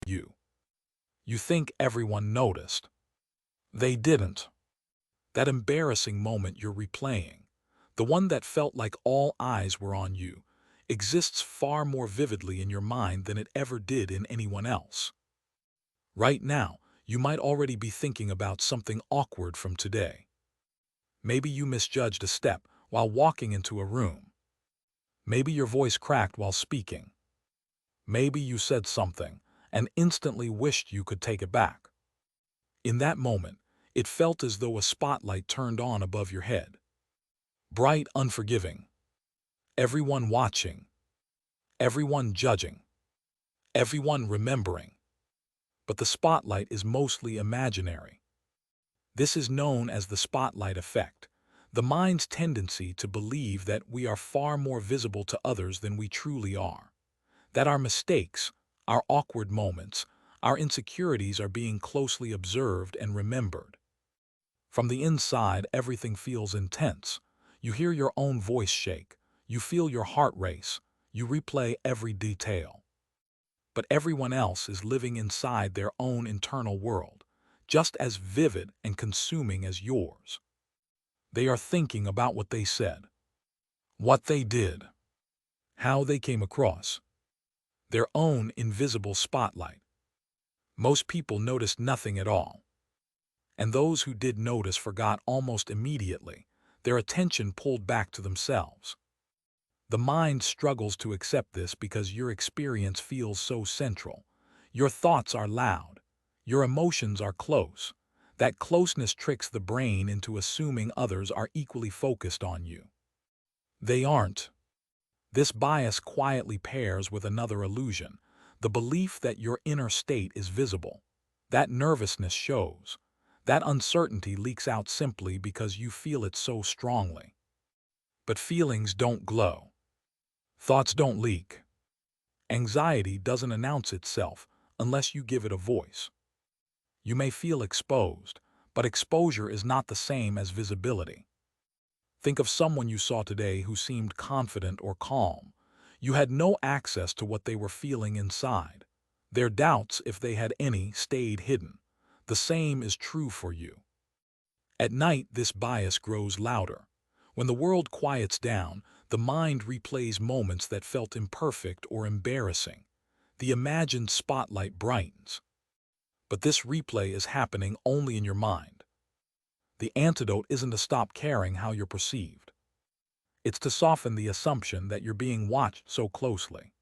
you. You think everyone noticed. They didn't. That embarrassing moment you're replaying, the one that felt like all eyes were on you, exists far more vividly in your mind than it ever did in anyone else. Right now, you might already be thinking about something awkward from today. Maybe you misjudged a step while walking into a room. Maybe your voice cracked while speaking. Maybe you said something and instantly wished you could take it back. In that moment, it felt as though a spotlight turned on above your head. Bright, unforgiving. Everyone watching. Everyone judging. Everyone remembering. But the spotlight is mostly imaginary. This is known as the spotlight effect, the mind's tendency to believe that we are far more visible to others than we truly are, that our mistakes, our awkward moments, our insecurities are being closely observed and remembered. From the inside, everything feels intense. You hear your own voice shake, you feel your heart race, you replay every detail. But everyone else is living inside their own internal world, just as vivid and consuming as yours. They are thinking about what they said, what they did, how they came across, their own invisible spotlight. Most people noticed nothing at all. And those who did notice forgot almost immediately, their attention pulled back to themselves. The mind struggles to accept this because your experience feels so central. Your thoughts are loud. Your emotions are close. That closeness tricks the brain into assuming others are equally focused on you. They aren't. This bias quietly pairs with another illusion, the belief that your inner state is visible. That nervousness shows. That uncertainty leaks out simply because you feel it so strongly. But feelings don't glow. Thoughts don't leak. Anxiety doesn't announce itself unless you give it a voice. You may feel exposed, but exposure is not the same as visibility. Think of someone you saw today who seemed confident or calm. You had no access to what they were feeling inside. Their doubts, if they had any, stayed hidden. The same is true for you. At night, this bias grows louder. When the world quiets down, the mind replays moments that felt imperfect or embarrassing. The imagined spotlight brightens. But this replay is happening only in your mind. The antidote isn't to stop caring how you're perceived. It's to soften the assumption that you're being watched so closely.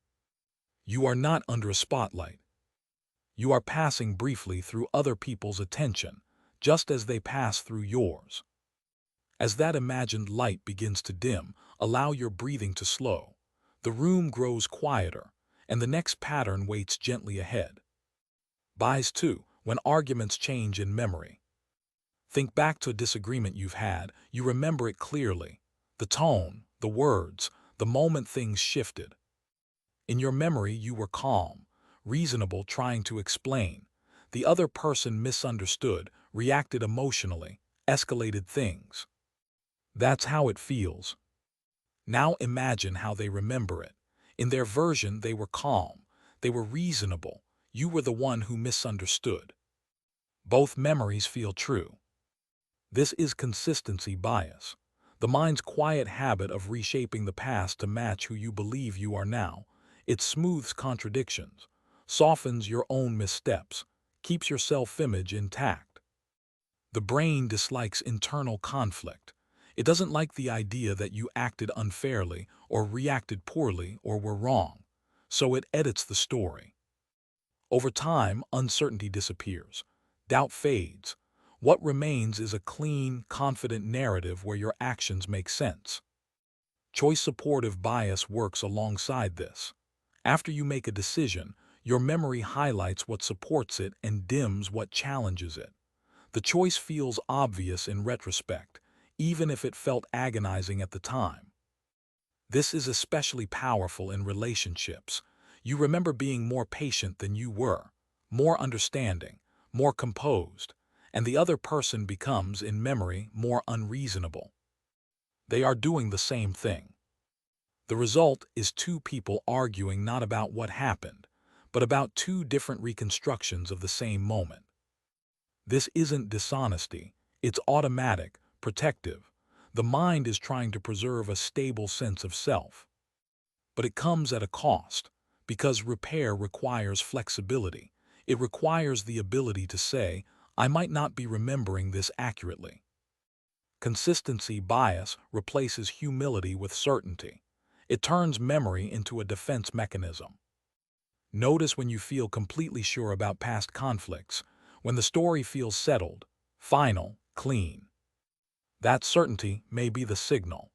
You are not under a spotlight. You are passing briefly through other people's attention, just as they pass through yours. As that imagined light begins to dim, allow your breathing to slow. The room grows quieter, and the next pattern waits gently ahead. Bias 2, when arguments change in memory. Think back to a disagreement you've had, you remember it clearly. The tone, the words, the moment things shifted. In your memory, you were calm, reasonable, trying to explain. The other person misunderstood, reacted emotionally, escalated things. That's how it feels. Now imagine how they remember it. In their version, they were calm. They were reasonable. You were the one who misunderstood. Both memories feel true. This is consistency bias, the mind's quiet habit of reshaping the past to match who you believe you are now. It smooths contradictions, softens your own missteps, keeps your self-image intact. The brain dislikes internal conflict. It doesn't like the idea that you acted unfairly or reacted poorly or were wrong, so it edits the story. Over time, uncertainty disappears. Doubt fades. What remains is a clean, confident narrative where your actions make sense. Choice-supportive bias works alongside this. After you make a decision, your memory highlights what supports it and dims what challenges it. The choice feels obvious in retrospect, even if it felt agonizing at the time. This is especially powerful in relationships. You remember being more patient than you were, more understanding, more composed, and the other person becomes, in memory, more unreasonable. They are doing the same thing. The result is two people arguing not about what happened, but about two different reconstructions of the same moment. This isn't dishonesty, it's automatic, protective. The mind is trying to preserve a stable sense of self. But it comes at a cost, because repair requires flexibility. It requires the ability to say, I might not be remembering this accurately. Consistency bias replaces humility with certainty. It turns memory into a defense mechanism. Notice when you feel completely sure about past conflicts, when the story feels settled, final, clean. That certainty may be the signal.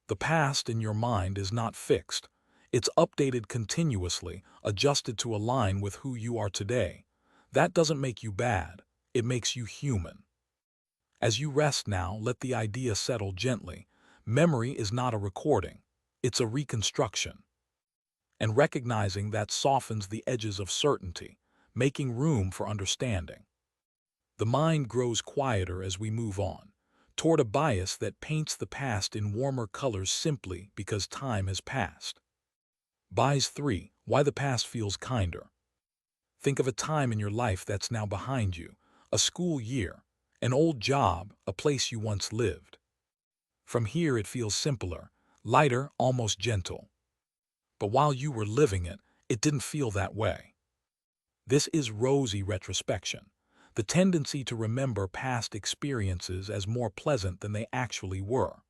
The past in your mind is not fixed. It's updated continuously, adjusted to align with who you are today. That doesn't make you bad. It makes you human. As you rest now, let the idea settle gently. Memory is not a recording. It's a reconstruction. And recognizing that softens the edges of certainty, making room for understanding. The mind grows quieter as we move on, toward a bias that paints the past in warmer colors simply because time has passed. Bias 3. Why the past feels kinder. Think of a time in your life that's now behind you, a school year, an old job, a place you once lived. From here it feels simpler, lighter, almost gentle. But while you were living it, it didn't feel that way. This is rosy retrospection, the tendency to remember past experiences as more pleasant than they actually were.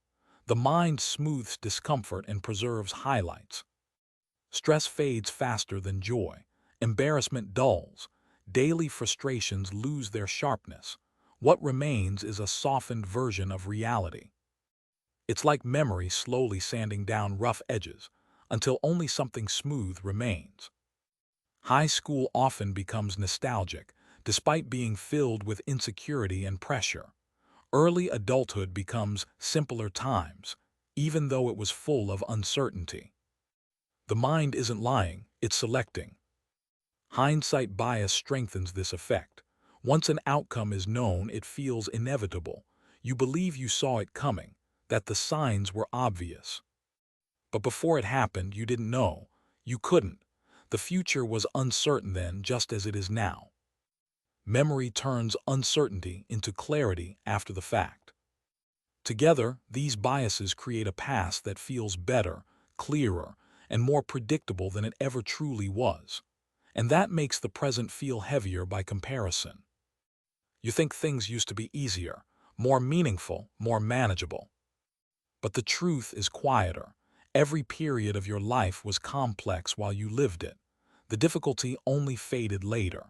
The mind smooths discomfort and preserves highlights. Stress fades faster than joy. Embarrassment dulls. Daily frustrations lose their sharpness. What remains is a softened version of reality. It's like memory slowly sanding down rough edges until only something smooth remains. High school often becomes nostalgic, despite being filled with insecurity and pressure. Early adulthood becomes simpler times, even though it was full of uncertainty. The mind isn't lying, it's selecting. Hindsight bias strengthens this effect. Once an outcome is known, it feels inevitable. You believe you saw it coming, that the signs were obvious. But before it happened, you didn't know. You couldn't. The future was uncertain then, just as it is now. Memory turns uncertainty into clarity after the fact. Together, these biases create a past that feels better, clearer, and more predictable than it ever truly was. And that makes the present feel heavier by comparison. You think things used to be easier, more meaningful, more manageable. But the truth is quieter. Every period of your life was complex while you lived it. The difficulty only faded later.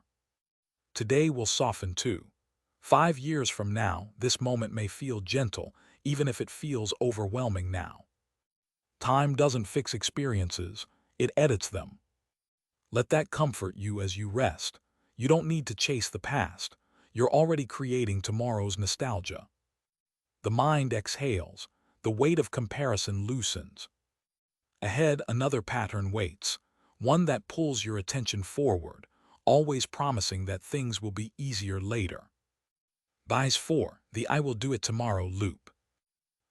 Today will soften too. 5 years from now, this moment may feel gentle, even if it feels overwhelming now. Time doesn't fix experiences, it edits them. Let that comfort you as you rest. You don't need to chase the past. You're already creating tomorrow's nostalgia. The mind exhales. The weight of comparison loosens. Ahead, another pattern waits, one that pulls your attention forward, always promising that things will be easier later. Bias 4. The I will do it tomorrow loop.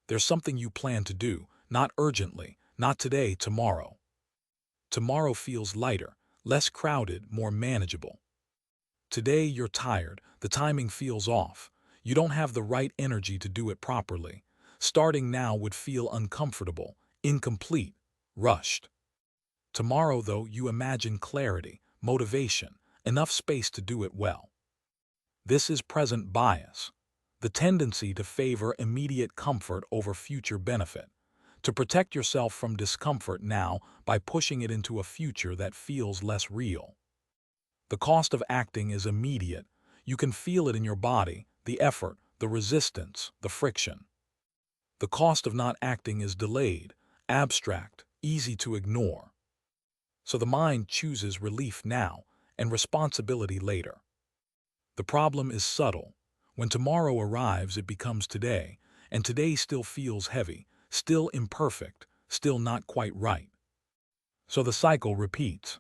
There's something you plan to do, not urgently, not today, tomorrow. Tomorrow feels lighter, less crowded, more manageable. Today you're tired, the timing feels off. You don't have the right energy to do it properly. Starting now would feel uncomfortable, incomplete, rushed. Tomorrow, though, you imagine clarity, motivation, enough space to do it well. This is present bias, the tendency to favor immediate comfort over future benefit, to protect yourself from discomfort now by pushing it into a future that feels less real. The cost of acting is immediate. You can feel it in your body, the effort, the resistance, the friction. The cost of not acting is delayed, abstract, easy to ignore. So the mind chooses relief now and responsibility later. The problem is subtle. When tomorrow arrives, it becomes today, and today still feels heavy, still imperfect, still not quite right. So the cycle repeats.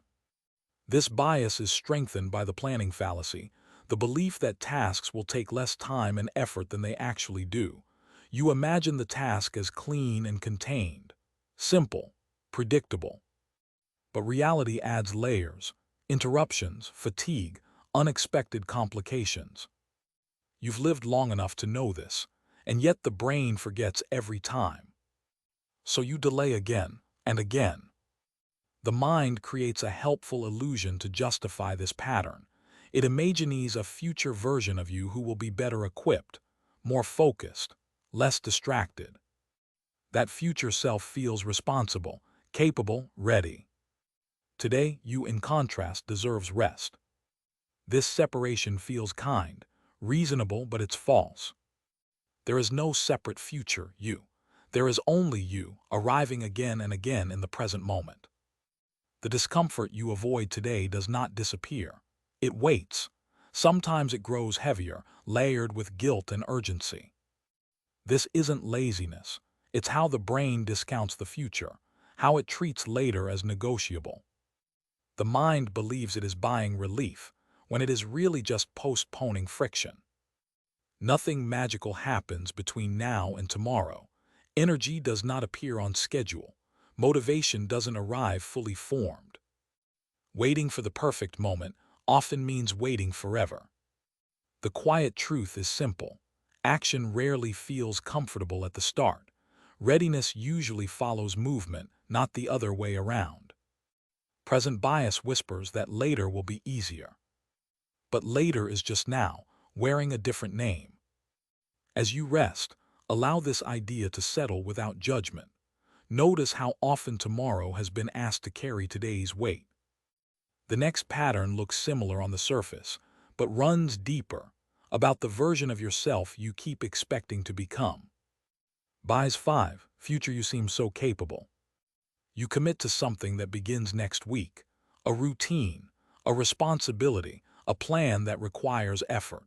This bias is strengthened by the planning fallacy, the belief that tasks will take less time and effort than they actually do. You imagine the task as clean and contained, simple, predictable. But reality adds layers: interruptions, fatigue, unexpected complications. You've lived long enough to know this, and yet the brain forgets every time. So you delay again and again. The mind creates a helpful illusion to justify this pattern. It imagines a future version of you who will be better equipped, more focused, less distracted. That future self feels responsible, capable, ready. Today, you in contrast deserves rest. This separation feels kind, reasonable, but it's false. There is no separate future you. There is only you, arriving again and again in the present moment. The discomfort you avoid today does not disappear. It waits. Sometimes it grows heavier, layered with guilt and urgency. This isn't laziness. It's how the brain discounts the future, how it treats later as negotiable. The mind believes it is buying relief, when it is really just postponing friction. Nothing magical happens between now and tomorrow. Energy does not appear on schedule. Motivation doesn't arrive fully formed. Waiting for the perfect moment often means waiting forever. The quiet truth is simple. Action rarely feels comfortable at the start. Readiness usually follows movement, not the other way around. Present bias whispers that later will be easier. But later is just now, wearing a different name. As you rest, allow this idea to settle without judgment. Notice how often tomorrow has been asked to carry today's weight. The next pattern looks similar on the surface, but runs deeper, about the version of yourself you keep expecting to become. Bias 5, future you seem so capable. You commit to something that begins next week, a routine, a responsibility, a plan that requires effort.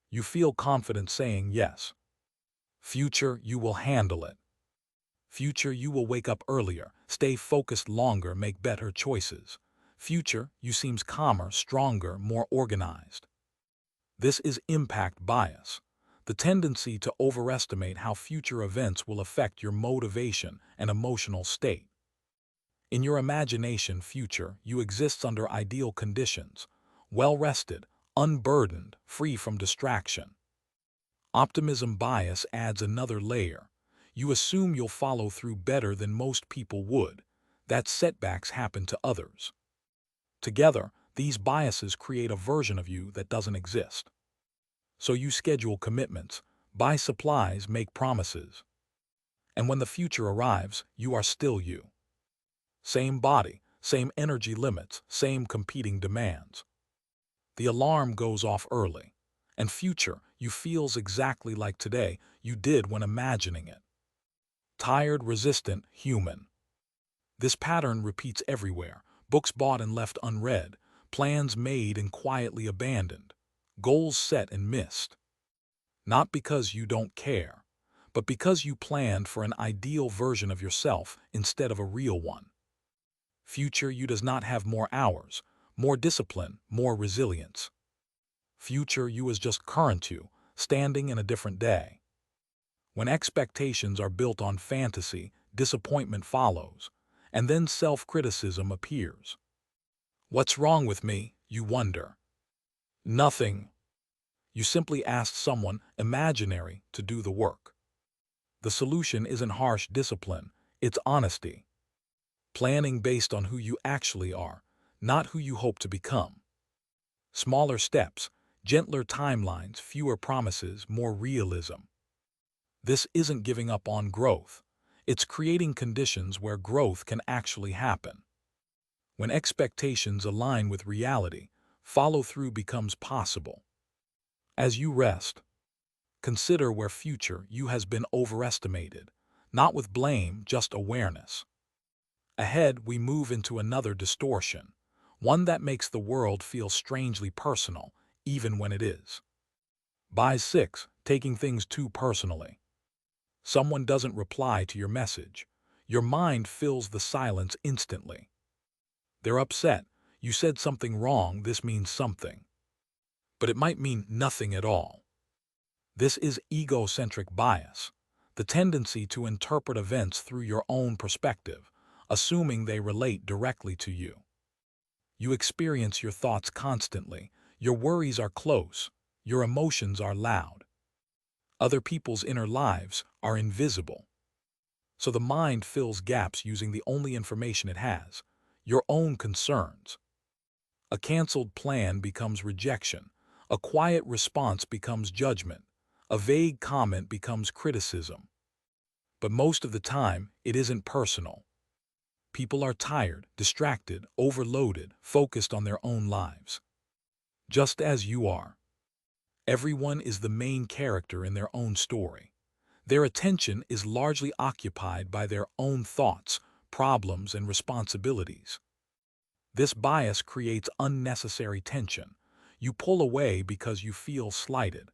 You feel confident saying yes. Future, you will handle it. Future, you will wake up earlier, stay focused longer, make better choices. Future, you seems calmer, stronger, more organized. This is impact bias, the tendency to overestimate how future events will affect your motivation and emotional state. In your imagination future, you exist under ideal conditions, well-rested, unburdened, free from distraction. Optimism bias adds another layer. You assume you'll follow through better than most people would, that setbacks happen to others. Together, these biases create a version of you that doesn't exist. So you schedule commitments, buy supplies, make promises. And when the future arrives, you are still you. Same body, same energy limits, same competing demands. The alarm goes off early, and future you feels exactly like today you did when imagining it. Tired, resistant, human. This pattern repeats everywhere. Books bought and left unread, plans made and quietly abandoned, goals set and missed. Not because you don't care, but because you planned for an ideal version of yourself instead of a real one. Future you does not have more hours, more discipline, more resilience. Future you is just current you, standing in a different day. When expectations are built on fantasy, disappointment follows, and then self-criticism appears. What's wrong with me, you wonder? Nothing. You simply asked someone imaginary to do the work. The solution isn't harsh discipline, it's honesty. Planning based on who you actually are, not who you hope to become. Smaller steps, gentler timelines, fewer promises, more realism. This isn't giving up on growth. It's creating conditions where growth can actually happen. When expectations align with reality, follow-through becomes possible. As you rest, consider where future you has been overestimated, not with blame, just awareness. Ahead, we move into another distortion, one that makes the world feel strangely personal, even when it is. Bias 6, taking things too personally. Someone doesn't reply to your message. Your mind fills the silence instantly. They're upset. You said something wrong, this means something. But it might mean nothing at all. This is egocentric bias, the tendency to interpret events through your own perspective, assuming they relate directly to you. You experience your thoughts constantly. Your worries are close. Your emotions are loud. Other people's inner lives are invisible. So the mind fills gaps using the only information it has, your own concerns. A canceled plan becomes rejection. A quiet response becomes judgment. A vague comment becomes criticism. But most of the time, it isn't personal. People are tired, distracted, overloaded, focused on their own lives. Just as you are. Everyone is the main character in their own story. Their attention is largely occupied by their own thoughts, problems, and responsibilities. This bias creates unnecessary tension. You pull away because you feel slighted.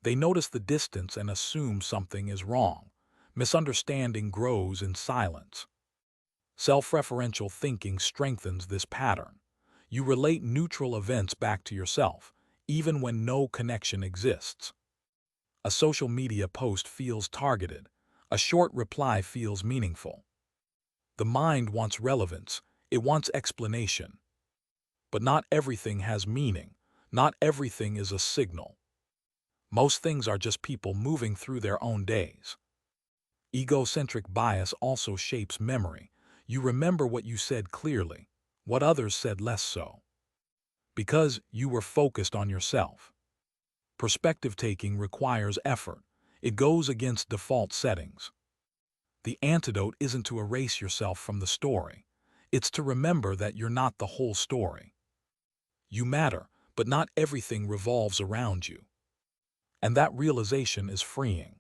They notice the distance and assume something is wrong. Misunderstanding grows in silence. Self-referential thinking strengthens this pattern. You relate neutral events back to yourself, even when no connection exists. A social media post feels targeted. A short reply feels meaningful. The mind wants relevance. It wants explanation. But not everything has meaning. Not everything is a signal. Most things are just people moving through their own days. Egocentric bias also shapes memory. You remember what you said clearly, what others said less so. Because you were focused on yourself. Perspective taking requires effort. It goes against default settings. The antidote isn't to erase yourself from the story. It's to remember that you're not the whole story. You matter, but not everything revolves around you. And that realization is freeing.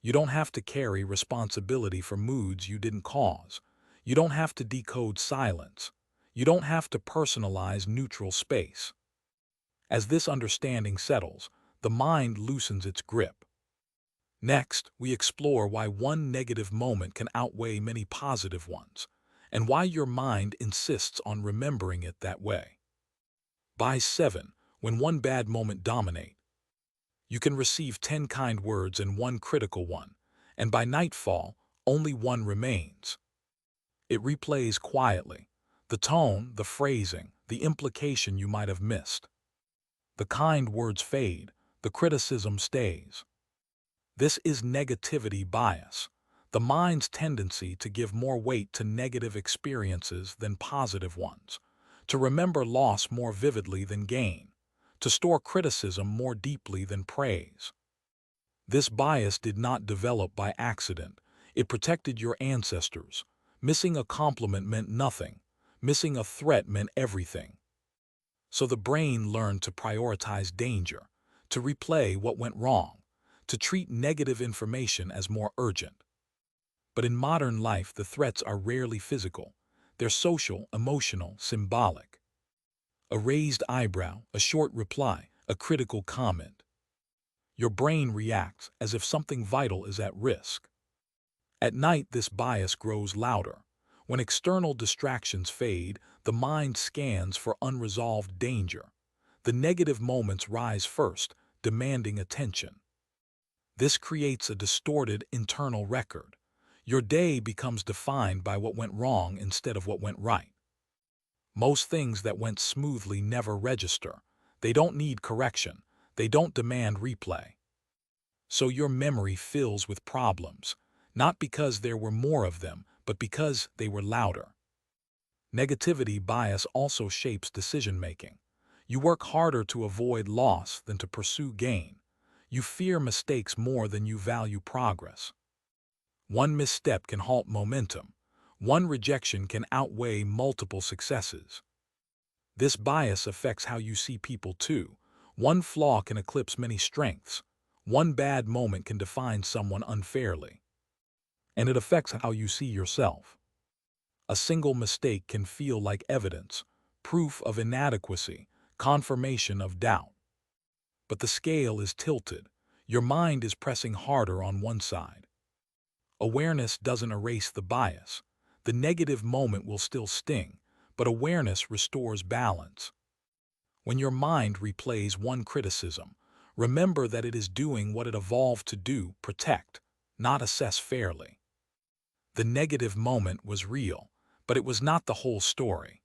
You don't have to carry responsibility for moods you didn't cause. You don't have to decode silence. You don't have to personalize neutral space. As this understanding settles, the mind loosens its grip. Next, we explore why one negative moment can outweigh many positive ones, and why your mind insists on remembering it that way. By 7, when one bad moment dominates, you can receive 10 kind words and one critical one, and by nightfall, only one remains. It replays quietly, the tone, the phrasing, the implication you might have missed. The kind words fade, the criticism stays. This is negativity bias, the mind's tendency to give more weight to negative experiences than positive ones, to remember loss more vividly than gain, to store criticism more deeply than praise. This bias did not develop by accident. It protected your ancestors. Missing a compliment meant nothing. Missing a threat meant everything. So the brain learned to prioritize danger, to replay what went wrong, to treat negative information as more urgent. But in modern life, the threats are rarely physical. They're social, emotional, symbolic. A raised eyebrow, a short reply, a critical comment. Your brain reacts as if something vital is at risk. At night, this bias grows louder. When external distractions fade, the mind scans for unresolved danger. The negative moments rise first, demanding attention. This creates a distorted internal record. Your day becomes defined by what went wrong instead of what went right. Most things that went smoothly never register. They don't need correction. They don't demand replay. So your memory fills with problems, not because there were more of them, but because they were louder. Negativity bias also shapes decision-making. You work harder to avoid loss than to pursue gain. You fear mistakes more than you value progress. One misstep can halt momentum. One rejection can outweigh multiple successes. This bias affects how you see people too. One flaw can eclipse many strengths. One bad moment can define someone unfairly. And it affects how you see yourself. A single mistake can feel like evidence, proof of inadequacy, confirmation of doubt. But the scale is tilted. Your mind is pressing harder on one side. Awareness doesn't erase the bias. The negative moment will still sting, but awareness restores balance. When your mind replays one criticism, remember that it is doing what it evolved to do: protect, not assess fairly. The negative moment was real, but it was not the whole story.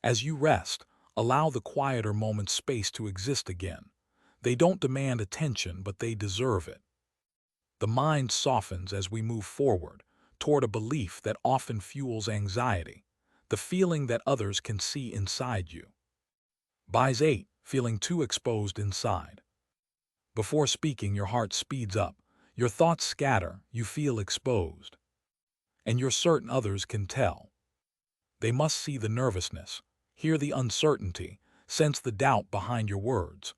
As you rest, allow the quieter moments space to exist again. They don't demand attention, but they deserve it. The mind softens as we move forward toward a belief that often fuels anxiety, the feeling that others can see inside you. Buys 8, feeling too exposed inside. Before speaking, your heart speeds up, your thoughts scatter, you feel exposed. And you're certain others can tell. They must see the nervousness, hear the uncertainty, sense the doubt behind your words.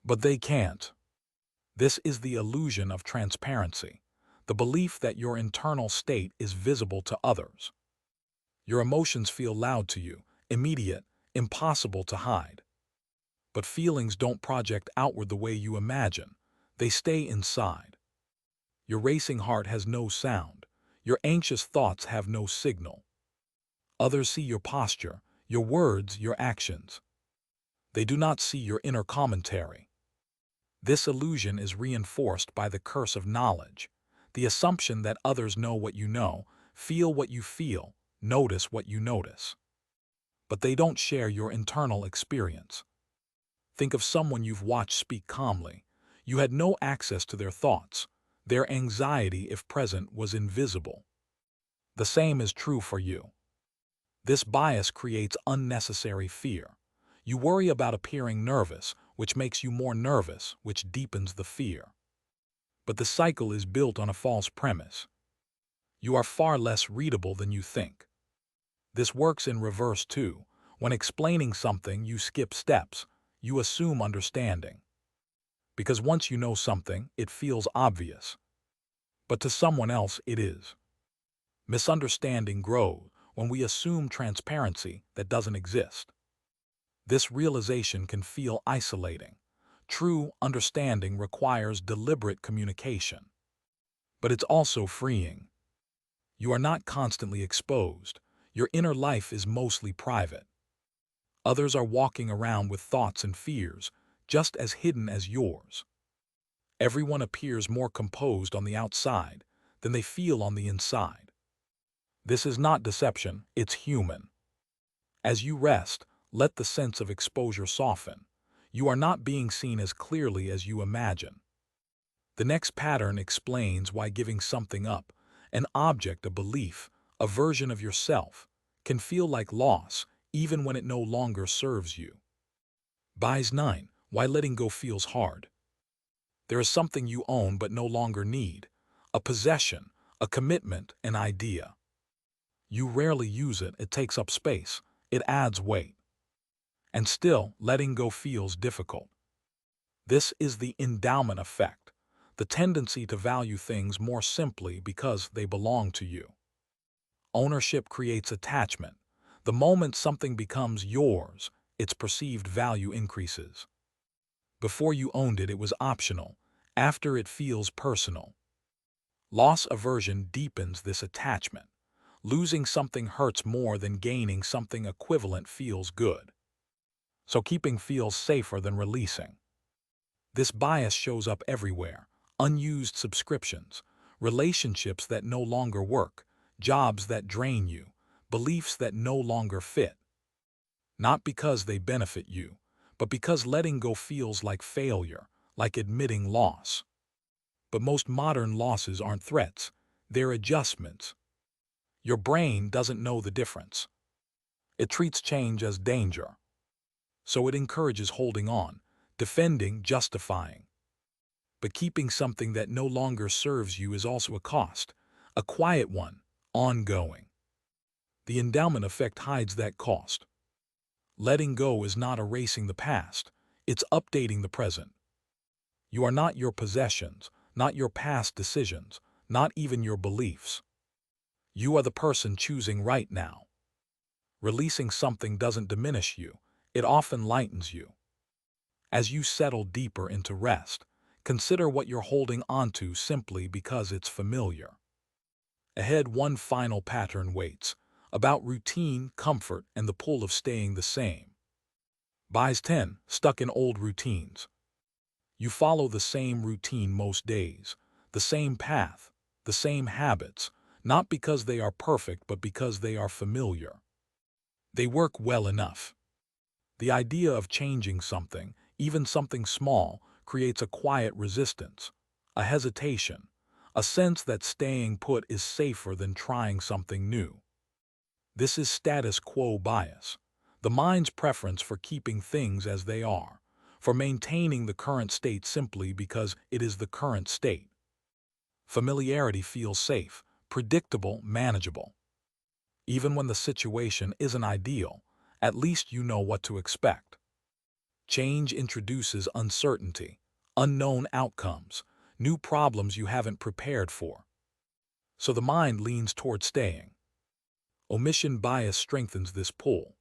But they can't. This is the illusion of transparency, the belief that your internal state is visible to others. Your emotions feel loud to you, immediate, impossible to hide. But feelings don't project outward the way you imagine. They stay inside. Your racing heart has no sound. Your anxious thoughts have no signal. Others see your posture, your words, your actions. They do not see your inner commentary. This illusion is reinforced by the curse of knowledge, the assumption that others know what you know, feel what you feel, notice what you notice. But they don't share your internal experience. Think of someone you've watched speak calmly. You had no access to their thoughts. Their anxiety, if present, was invisible. The same is true for you. This bias creates unnecessary fear. You worry about appearing nervous, which makes you more nervous, which deepens the fear. But the cycle is built on a false premise. You are far less readable than you think. This works in reverse too. When explaining something, you skip steps. You assume understanding. Because once you know something, it feels obvious. But to someone else, it is. Misunderstanding grows when we assume transparency that doesn't exist. This realization can feel isolating. True understanding requires deliberate communication. But it's also freeing. You are not constantly exposed. Your inner life is mostly private. Others are walking around with thoughts and fears, just as hidden as yours. Everyone appears more composed on the outside than they feel on the inside. This is not deception, it's human. As you rest, let the sense of exposure soften. You are not being seen as clearly as you imagine. The next pattern explains why giving something up, an object, a belief, a version of yourself, can feel like loss even when it no longer serves you. Buys 9, why letting go feels hard. There is something you own but no longer need, a possession, a commitment, an idea. You rarely use it, it takes up space, it adds weight. And still, letting go feels difficult. This is the endowment effect, the tendency to value things more simply because they belong to you. Ownership creates attachment. The moment something becomes yours, its perceived value increases. Before you owned it, it was optional. After, it feels personal. Loss aversion deepens this attachment. Losing something hurts more than gaining something equivalent feels good. So keeping feels safer than releasing. This bias shows up everywhere. Unused subscriptions, relationships that no longer work, jobs that drain you, beliefs that no longer fit. Not because they benefit you, but because letting go feels like failure, like admitting loss. But most modern losses aren't threats, they're adjustments. Your brain doesn't know the difference. It treats change as danger. So it encourages holding on, defending, justifying. But keeping something that no longer serves you is also a cost, a quiet one, ongoing. The endowment effect hides that cost. Letting go is not erasing the past, it's updating the present. You are not your possessions, not your past decisions, not even your beliefs. You are the person choosing right now. Releasing something doesn't diminish you, it often lightens you. As you settle deeper into rest, consider what you're holding onto simply because it's familiar. Ahead, one final pattern waits, about routine, comfort, and the pull of staying the same. Buys 10, stuck in old routines. You follow the same routine most days, the same path, the same habits, not because they are perfect but because they are familiar. They work well enough. The idea of changing something, even something small, creates a quiet resistance, a hesitation, a sense that staying put is safer than trying something new. This is status quo bias, the mind's preference for keeping things as they are, for maintaining the current state simply because it is the current state. Familiarity feels safe, predictable, manageable. Even when the situation isn't ideal, at least you know what to expect. Change introduces uncertainty, unknown outcomes, new problems you haven't prepared for. So the mind leans toward staying. Omission bias strengthens this pull.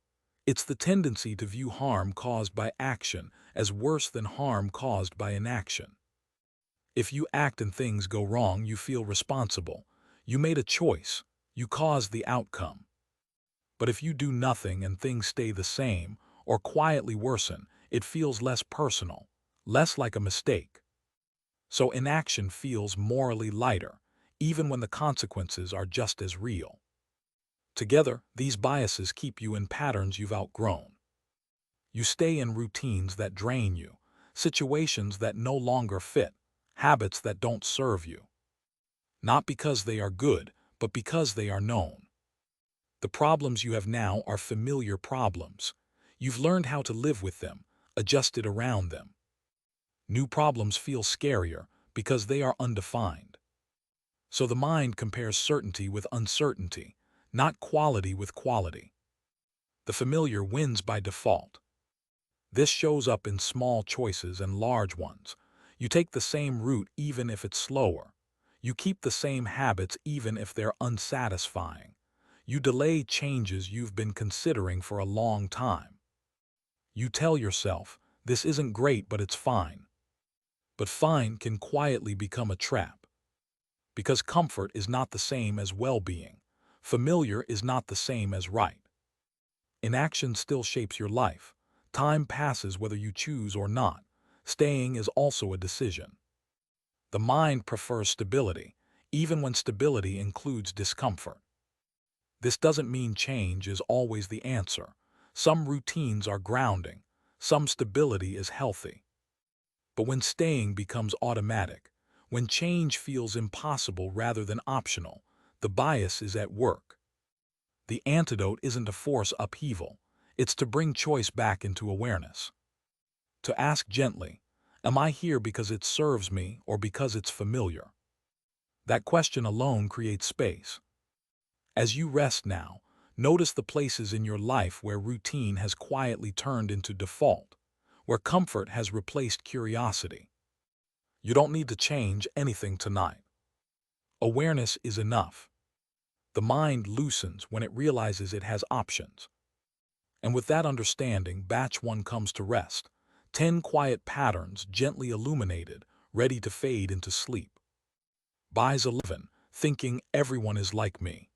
It's the tendency to view harm caused by action as worse than harm caused by inaction. If you act and things go wrong, you feel responsible. You made a choice. You caused the outcome. But if you do nothing and things stay the same or quietly worsen, it feels less personal, less like a mistake. So inaction feels morally lighter, even when the consequences are just as real. Together, these biases keep you in patterns you've outgrown. You stay in routines that drain you, situations that no longer fit, habits that don't serve you. Not because they are good, but because they are known. The problems you have now are familiar problems. You've learned how to live with them, adjusted around them. New problems feel scarier because they are undefined. So the mind compares certainty with uncertainty, not quality with quality. The familiar wins by default. This shows up in small choices and large ones. You take the same route even if it's slower. You keep the same habits even if they're unsatisfying. You delay changes you've been considering for a long time. You tell yourself, this isn't great, but it's fine. But fine can quietly become a trap. Because comfort is not the same as well-being. Familiar is not the same as right. Inaction still shapes your life. Time passes whether you choose or not. Staying is also a decision. The mind prefers stability, even when stability includes discomfort. This doesn't mean change is always the answer. Some routines are grounding, some stability is healthy. But when staying becomes automatic, when change feels impossible rather than optional, the bias is at work. The antidote isn't to force upheaval, it's to bring choice back into awareness. To ask gently, am I here because it serves me or because it's familiar? That question alone creates space. As you rest now, notice the places in your life where routine has quietly turned into default, where comfort has replaced curiosity. You don't need to change anything tonight. Awareness is enough. The mind loosens when it realizes it has options. And with that understanding, batch 1 comes to rest. 10 quiet patterns gently illuminated, ready to fade into sleep. Buys 11, thinking everyone is like me.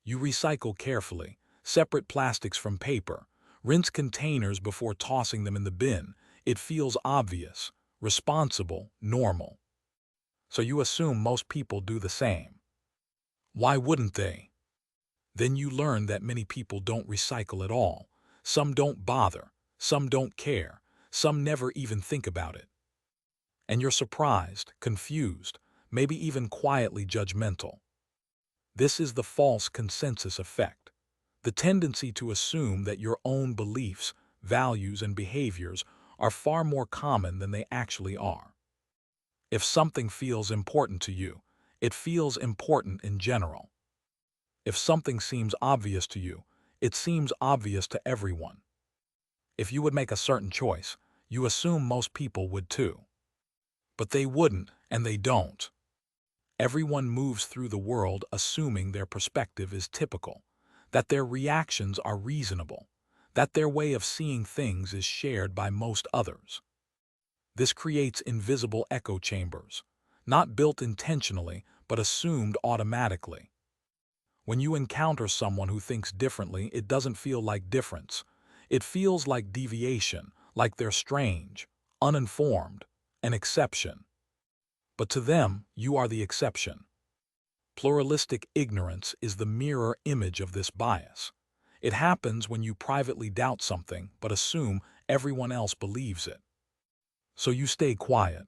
You recycle carefully, separate plastics from paper, rinse containers before tossing them in the bin. It feels obvious, responsible, normal. So you assume most people do the same. Why wouldn't they? Then you learn that many people don't recycle at all. Some don't bother, some don't care, some never even think about it. And you're surprised, confused, maybe even quietly judgmental. This is the false consensus effect, the tendency to assume that your own beliefs, values, and behaviors are far more common than they actually are. If something feels important to you, it feels important in general. If something seems obvious to you, it seems obvious to everyone. If you would make a certain choice, you assume most people would too. But they wouldn't, and they don't. Everyone moves through the world assuming their perspective is typical, that their reactions are reasonable, that their way of seeing things is shared by most others. This creates invisible echo chambers, not built intentionally, but assumed automatically. When you encounter someone who thinks differently, it doesn't feel like difference. It feels like deviation, like they're strange, uninformed, an exception. But to them, you are the exception. Pluralistic ignorance is the mirror image of this bias. It happens when you privately doubt something but assume everyone else believes it. So you stay quiet.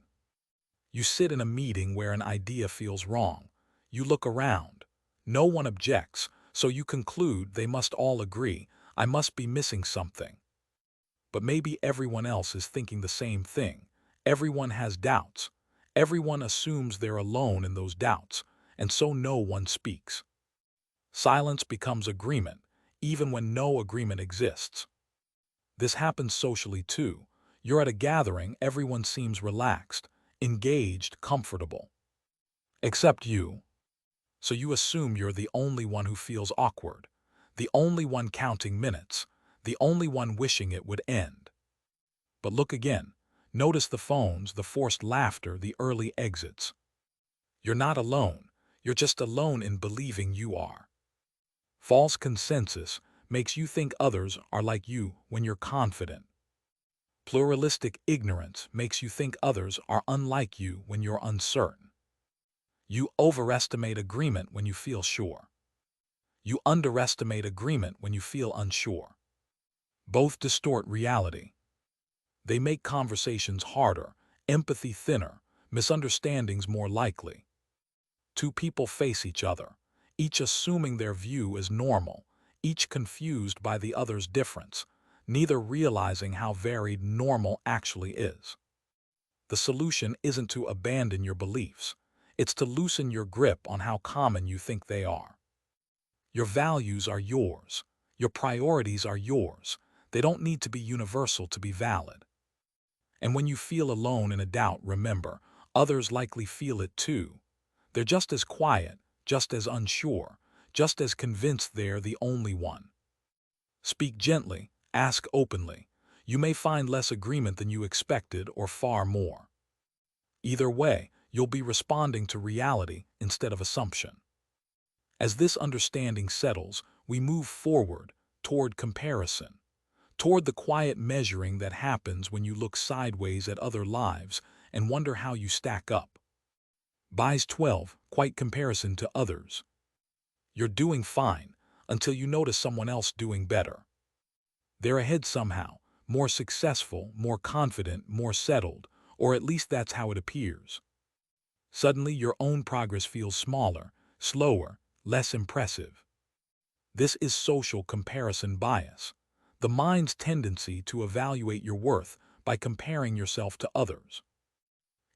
You sit in a meeting where an idea feels wrong. You look around. No one objects, so you conclude they must all agree. I must be missing something. But maybe everyone else is thinking the same thing. Everyone has doubts. Everyone assumes they're alone in those doubts, and so no one speaks. Silence becomes agreement, even when no agreement exists. This happens socially too. You're at a gathering, everyone seems relaxed, engaged, comfortable. Except you. So you assume you're the only one who feels awkward, the only one counting minutes, the only one wishing it would end. But look again. Notice the phones, the forced laughter, the early exits. You're not alone. You're just alone in believing you are. False consensus makes you think others are like you when you're confident. Pluralistic ignorance makes you think others are unlike you when you're uncertain. You overestimate agreement when you feel sure. You underestimate agreement when you feel unsure. Both distort reality. They make conversations harder, empathy thinner, misunderstandings more likely. Two people face each other, each assuming their view is normal, each confused by the other's difference, neither realizing how varied normal actually is. The solution isn't to abandon your beliefs. It's to loosen your grip on how common you think they are. Your values are yours. Your priorities are yours. They don't need to be universal to be valid. And when you feel alone in a doubt, remember, others likely feel it too. They're just as quiet, just as unsure, just as convinced they're the only one. Speak gently, ask openly. You may find less agreement than you expected or far more. Either way, you'll be responding to reality instead of assumption. As this understanding settles, we move forward toward comparison, toward the quiet measuring that happens when you look sideways at other lives and wonder how you stack up. Buys 12, quite comparison to others. You're doing fine until you notice someone else doing better. They're ahead somehow, more successful, more confident, more settled, or at least that's how it appears. Suddenly your own progress feels smaller, slower, less impressive. This is social comparison bias, the mind's tendency to evaluate your worth by comparing yourself to others.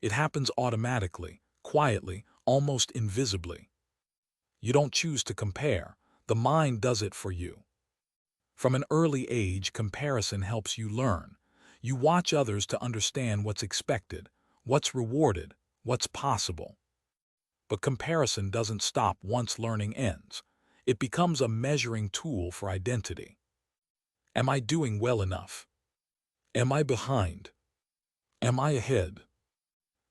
It happens automatically, quietly, almost invisibly. You don't choose to compare, the mind does it for you. From an early age, comparison helps you learn. You watch others to understand what's expected, what's rewarded, what's possible. But comparison doesn't stop once learning ends. It becomes a measuring tool for identity. Am I doing well enough? Am I behind? Am I ahead?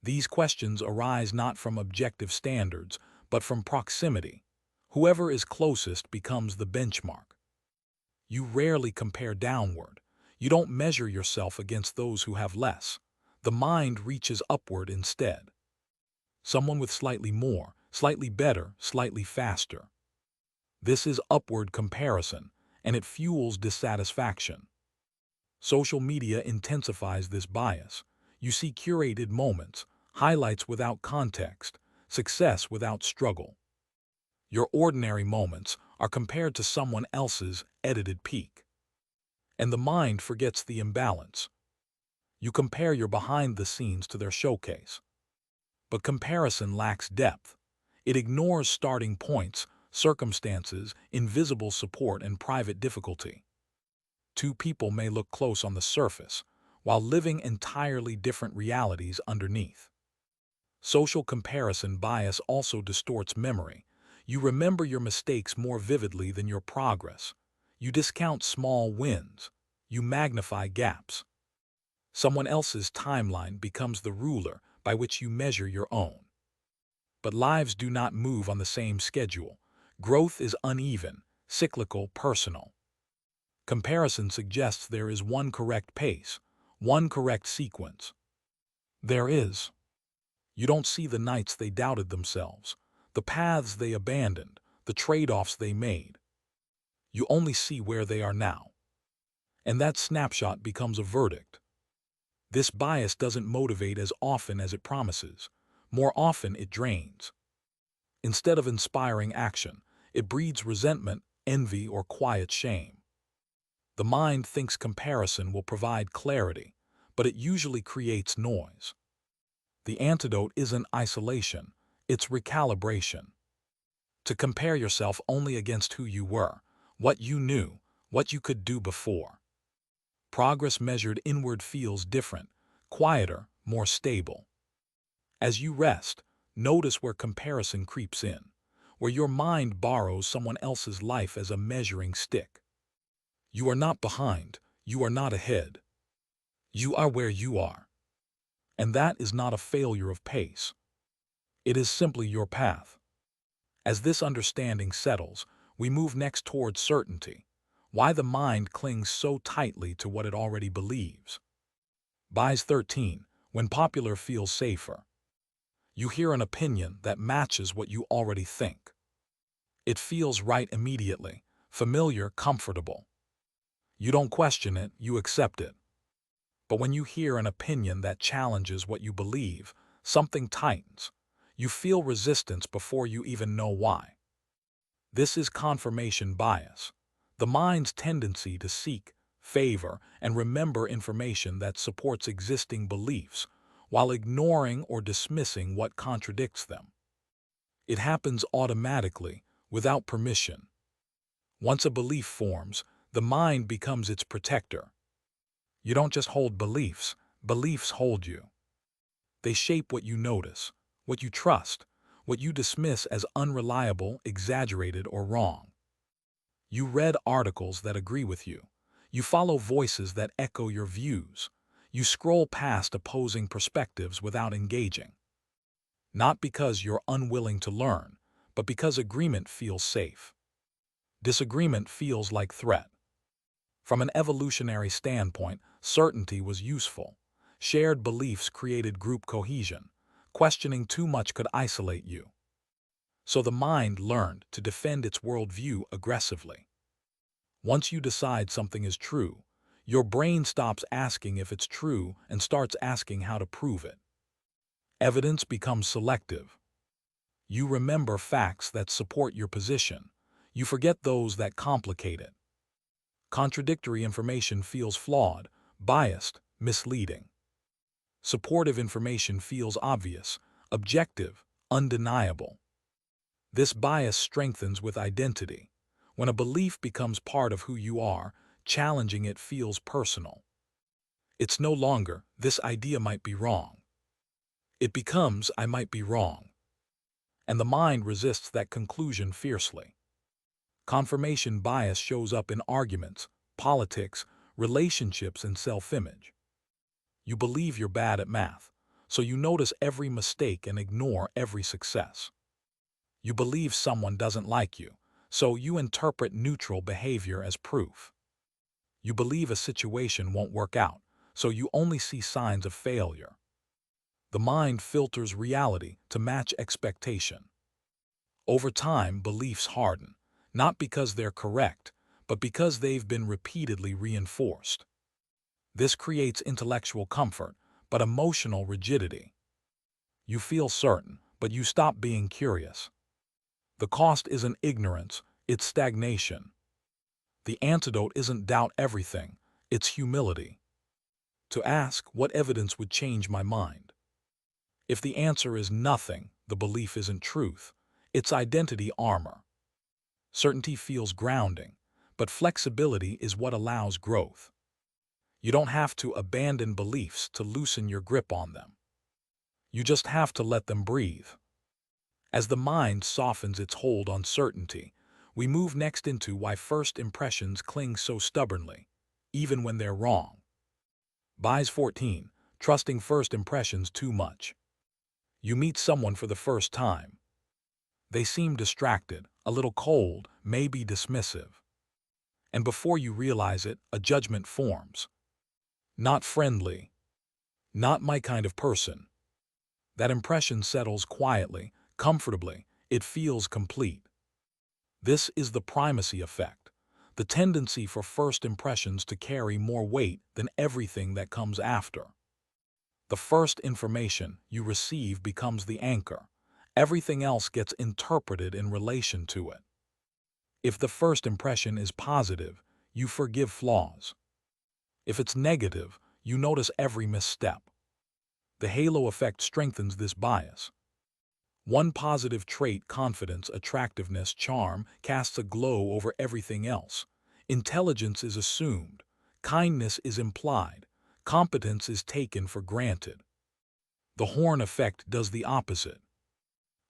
These questions arise not from objective standards, but from proximity. Whoever is closest becomes the benchmark. You rarely compare downward. You don't measure yourself against those who have less. The mind reaches upward instead. Someone with slightly more, slightly better, slightly faster. This is upward comparison, and it fuels dissatisfaction. Social media intensifies this bias. You see curated moments, highlights without context, success without struggle. Your ordinary moments are compared to someone else's edited peak. And the mind forgets the imbalance. You compare your behind the scenes to their showcase. But comparison lacks depth. It ignores starting points, circumstances, invisible support, and private difficulty. Two people may look close on the surface, while living entirely different realities underneath. Social comparison bias also distorts memory. You remember your mistakes more vividly than your progress. You discount small wins. You magnify gaps. Someone else's timeline becomes the ruler by which you measure your own. But lives do not move on the same schedule. Growth is uneven, cyclical, personal. Comparison suggests there is one correct pace, one correct sequence. There is. You don't see the nights they doubted themselves, the paths they abandoned, the trade-offs they made. You only see where they are now. And that snapshot becomes a verdict. This bias doesn't motivate as often as it promises. More often, it drains. Instead of inspiring action, it breeds resentment, envy, or quiet shame. The mind thinks comparison will provide clarity, but it usually creates noise. The antidote isn't isolation, it's recalibration. To compare yourself only against who you were, what you knew, what you could do before. Progress measured inward feels different, quieter, more stable. As you rest, notice where comparison creeps in, where your mind borrows someone else's life as a measuring stick. You are not behind, you are not ahead. You are where you are. And that is not a failure of pace. It is simply your path. As this understanding settles, we move next towards certainty, why the mind clings so tightly to what it already believes. Bias 13, when popular feels safer. You hear an opinion that matches what you already think. It feels right immediately, familiar, comfortable. You don't question it, you accept it. But when you hear an opinion that challenges what you believe, something tightens. You feel resistance before you even know why. This is confirmation bias, the mind's tendency to seek, favor, and remember information that supports existing beliefs, while ignoring or dismissing what contradicts them. It happens automatically, without permission. Once a belief forms, the mind becomes its protector. You don't just hold beliefs, beliefs hold you. They shape what you notice, what you trust, what you dismiss as unreliable, exaggerated, or wrong. You read articles that agree with you. You follow voices that echo your views. You scroll past opposing perspectives without engaging. Not because you're unwilling to learn, but because agreement feels safe. Disagreement feels like threat. From an evolutionary standpoint, certainty was useful. Shared beliefs created group cohesion. Questioning too much could isolate you. So the mind learned to defend its worldview aggressively. Once you decide something is true, your brain stops asking if it's true and starts asking how to prove it. Evidence becomes selective. You remember facts that support your position. You forget those that complicate it. Contradictory information feels flawed, biased, misleading. Supportive information feels obvious, objective, undeniable. This bias strengthens with identity. When a belief becomes part of who you are, challenging it feels personal. It's no longer, this idea might be wrong. It becomes, I might be wrong. And the mind resists that conclusion fiercely. Confirmation bias shows up in arguments, politics, relationships, and self-image. You believe you're bad at math, so you notice every mistake and ignore every success. You believe someone doesn't like you, so you interpret neutral behavior as proof. You believe a situation won't work out, so you only see signs of failure. The mind filters reality to match expectation. Over time, beliefs harden, not because they're correct, but because they've been repeatedly reinforced. This creates intellectual comfort, but emotional rigidity. You feel certain, but you stop being curious. The cost isn't ignorance, it's stagnation. The antidote isn't doubt everything, it's humility. To ask, what evidence would change my mind? If the answer is nothing, the belief isn't truth, it's identity armor. Certainty feels grounding, but flexibility is what allows growth. You don't have to abandon beliefs to loosen your grip on them. You just have to let them breathe. As the mind softens its hold on certainty, we move next into why first impressions cling so stubbornly, even when they're wrong. Bias 14, trusting first impressions too much. You meet someone for the first time. They seem distracted, a little cold, maybe dismissive. And before you realize it, a judgment forms. Not friendly. Not my kind of person. That impression settles quietly, comfortably. It feels complete. This is the primacy effect. the tendency for first impressions to carry more weight than everything that comes after. The first information you receive becomes the anchor. Everything else gets interpreted in relation to it. If the first impression is positive, you forgive flaws. If it's negative, you notice every misstep. The halo effect strengthens this bias. One positive trait, confidence, attractiveness, charm, casts a glow over everything else. Intelligence is assumed. Kindness is implied. Competence is taken for granted. The horn effect does the opposite.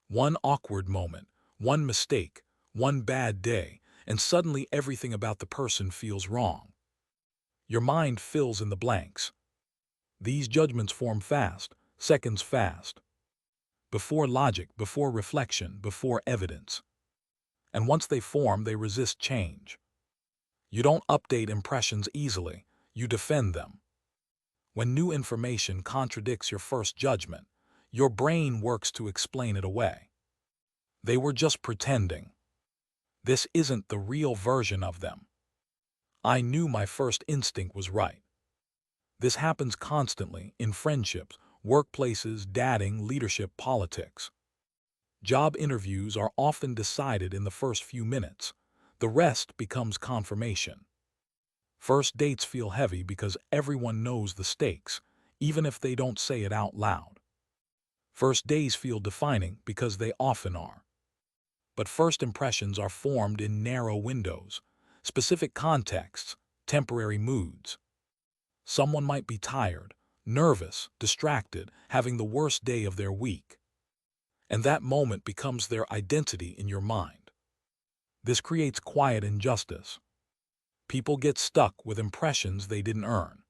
One awkward moment, one mistake, one bad day, and suddenly everything about the person feels wrong. Your mind fills in the blanks. These judgments form fast, seconds fast. Before logic, before reflection, before evidence. And once they form, they resist change. You don't update impressions easily, you defend them. When new information contradicts your first judgment, your brain works to explain it away. They were just pretending. This isn't the real version of them. I knew my first instinct was right. This happens constantly in friendships, workplaces, dating, leadership, politics. Job interviews are often decided in the first few minutes. The rest becomes confirmation. First dates feel heavy because everyone knows the stakes, even if they don't say it out loud. First days feel defining because they often are. But first impressions are formed in narrow windows, specific contexts, temporary moods. Someone might be tired, nervous, distracted, having the worst day of their week. And that moment becomes their identity in your mind. This creates quiet injustice. People get stuck with impressions they didn't earn.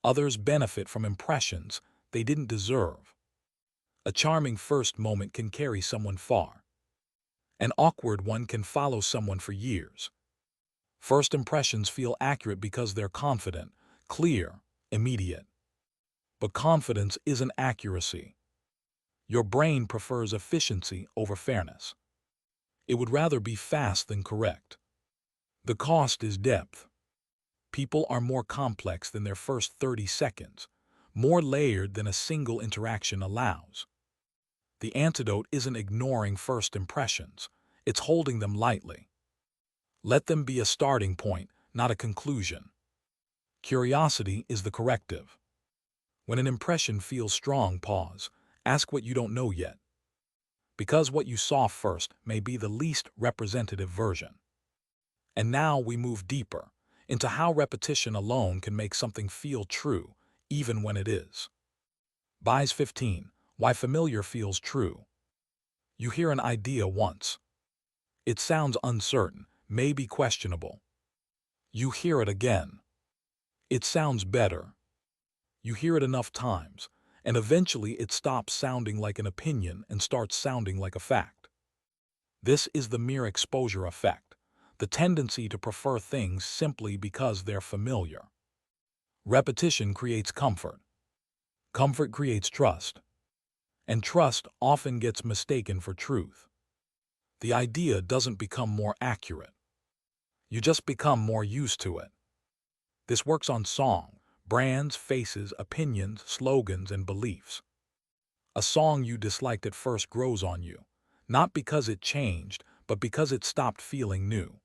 Others benefit from impressions they didn't deserve. A charming first moment can carry someone far. An awkward one can follow someone for years. First impressions feel accurate because they're confident, clear, immediate. But confidence isn't accuracy. Your brain prefers efficiency over fairness. It would rather be fast than correct. The cost is depth. People are more complex than their first 30 seconds, more layered than a single interaction allows. The antidote isn't ignoring first impressions, it's holding them lightly. Let them be a starting point, not a conclusion. Curiosity is the corrective. When an impression feels strong, pause. Ask what you don't know yet. Because what you saw first may be the least representative version. And now we move deeper into how repetition alone can make something feel true, even when it is. Bias 15. Why familiar feels true. You hear an idea once. It sounds uncertain, maybe questionable. You hear it again. It sounds better. You hear it enough times, and eventually it stops sounding like an opinion and starts sounding like a fact. This is the mere exposure effect, the tendency to prefer things simply because they're familiar. Repetition creates comfort. Comfort creates trust. And trust often gets mistaken for truth. The idea doesn't become more accurate. You just become more used to it. This works on song, brands, faces, opinions, slogans, and beliefs. A song you disliked at first grows on you, not because it changed, but because it stopped feeling new.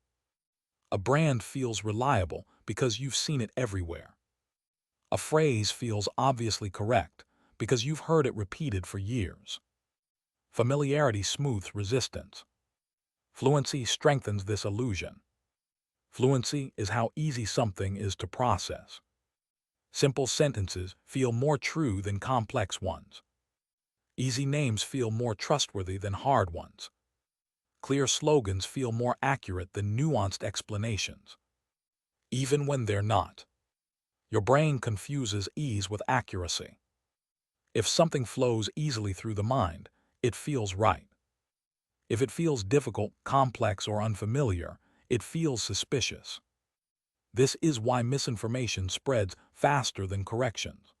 A brand feels reliable because you've seen it everywhere. A phrase feels obviously correct because you've heard it repeated for years. Familiarity smooths resistance. Fluency strengthens this illusion. Fluency is how easy something is to process. Simple sentences feel more true than complex ones. Easy names feel more trustworthy than hard ones. Clear slogans feel more accurate than nuanced explanations. Even when they're not. Your brain confuses ease with accuracy. If something flows easily through the mind, it feels right. If it feels difficult, complex, or unfamiliar, it feels suspicious. This is why misinformation spreads faster than corrections.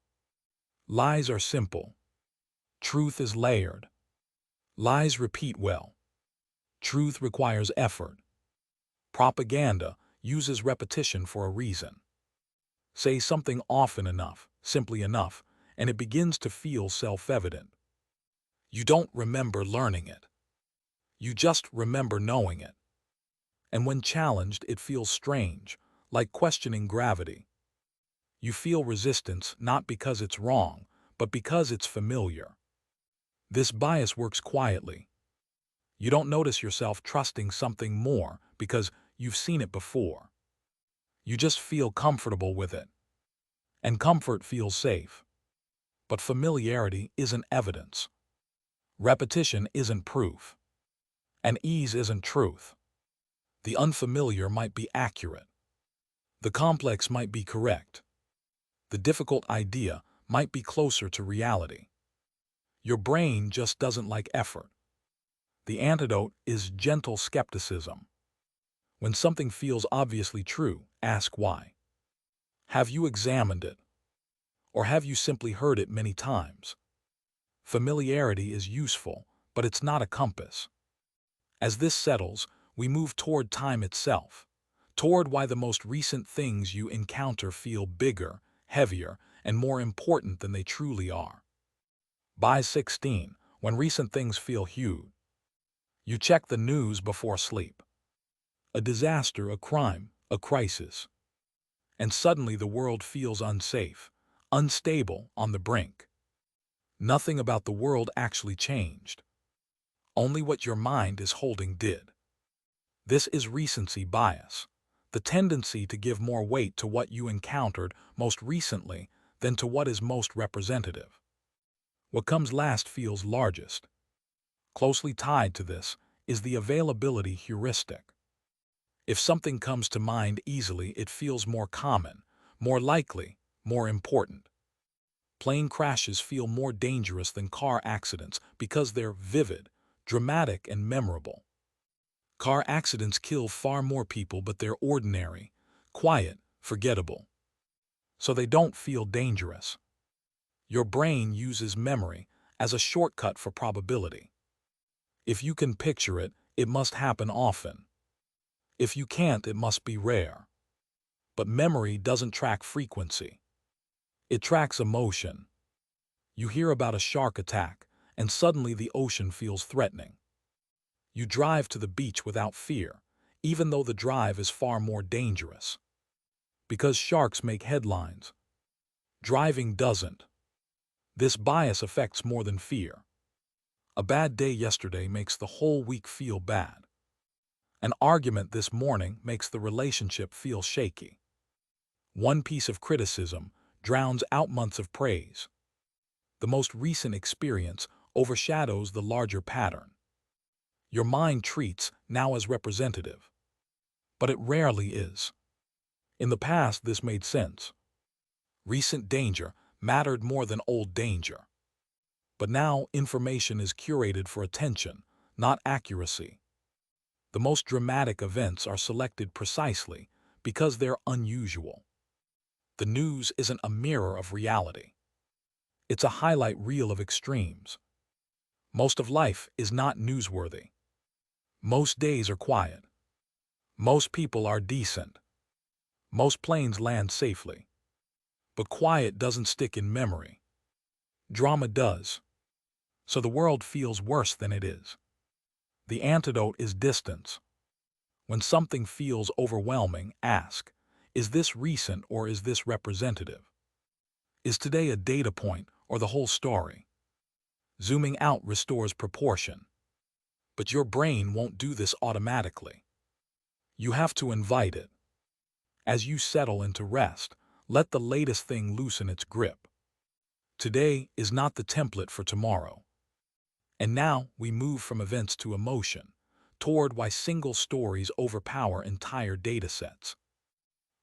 Lies are simple. Truth is layered. Lies repeat well. Truth requires effort. Propaganda uses repetition for a reason. Say something often enough, simply enough, and it begins to feel self-evident. You don't remember learning it. You just remember knowing it. And when challenged, it feels strange, like questioning gravity. You feel resistance not because it's wrong, but because it's familiar. This bias works quietly. You don't notice yourself trusting something more because you've seen it before. You just feel comfortable with it. And comfort feels safe. But familiarity isn't evidence. Repetition isn't proof. And ease isn't truth. The unfamiliar might be accurate. The complex might be correct. The difficult idea might be closer to reality. Your brain just doesn't like effort. The antidote is gentle skepticism. When something feels obviously true, ask why. Have you examined it? Or have you simply heard it many times? Familiarity is useful, but it's not a compass. As this settles, we move toward time itself, toward why the most recent things you encounter feel bigger, heavier, and more important than they truly are. By 16, when recent things feel huge, you check the news before sleep. A disaster, a crime, a crisis. And suddenly the world feels unsafe, unstable, on the brink. Nothing about the world actually changed. Only what your mind is holding did. This is recency bias, the tendency to give more weight to what you encountered most recently than to what is most representative. What comes last feels largest. Closely tied to this is the availability heuristic. If something comes to mind easily, it feels more common, more likely, more important. Plane crashes feel more dangerous than car accidents because they're vivid, dramatic, and memorable. Car accidents kill far more people, but they're ordinary, quiet, forgettable. So they don't feel dangerous. Your brain uses memory as a shortcut for probability. If you can picture it, it must happen often. If you can't, it must be rare. But memory doesn't track frequency. It tracks emotion. You hear about a shark attack, and suddenly the ocean feels threatening. You drive to the beach without fear, even though the drive is far more dangerous. Because sharks make headlines. Driving doesn't. This bias affects more than fear. A bad day yesterday makes the whole week feel bad. An argument this morning makes the relationship feel shaky. One piece of criticism drowns out months of praise. The most recent experience overshadows the larger pattern. Your mind treats now as representative, but it rarely is. In the past, this made sense. Recent danger mattered more than old danger. But now information is curated for attention, not accuracy. The most dramatic events are selected precisely because they're unusual. The news isn't a mirror of reality. It's a highlight reel of extremes. Most of life is not newsworthy. Most days are quiet. Most people are decent. Most planes land safely. But quiet doesn't stick in memory. Drama does. So the world feels worse than it is. The antidote is distance. When something feels overwhelming, ask, is this recent or is this representative? Is today a data point or the whole story? Zooming out restores proportion. But your brain won't do this automatically. You have to invite it. As you settle into rest, let the latest thing loosen its grip. Today is not the template for tomorrow. And now we move from events to emotion, toward why single stories overpower entire data sets.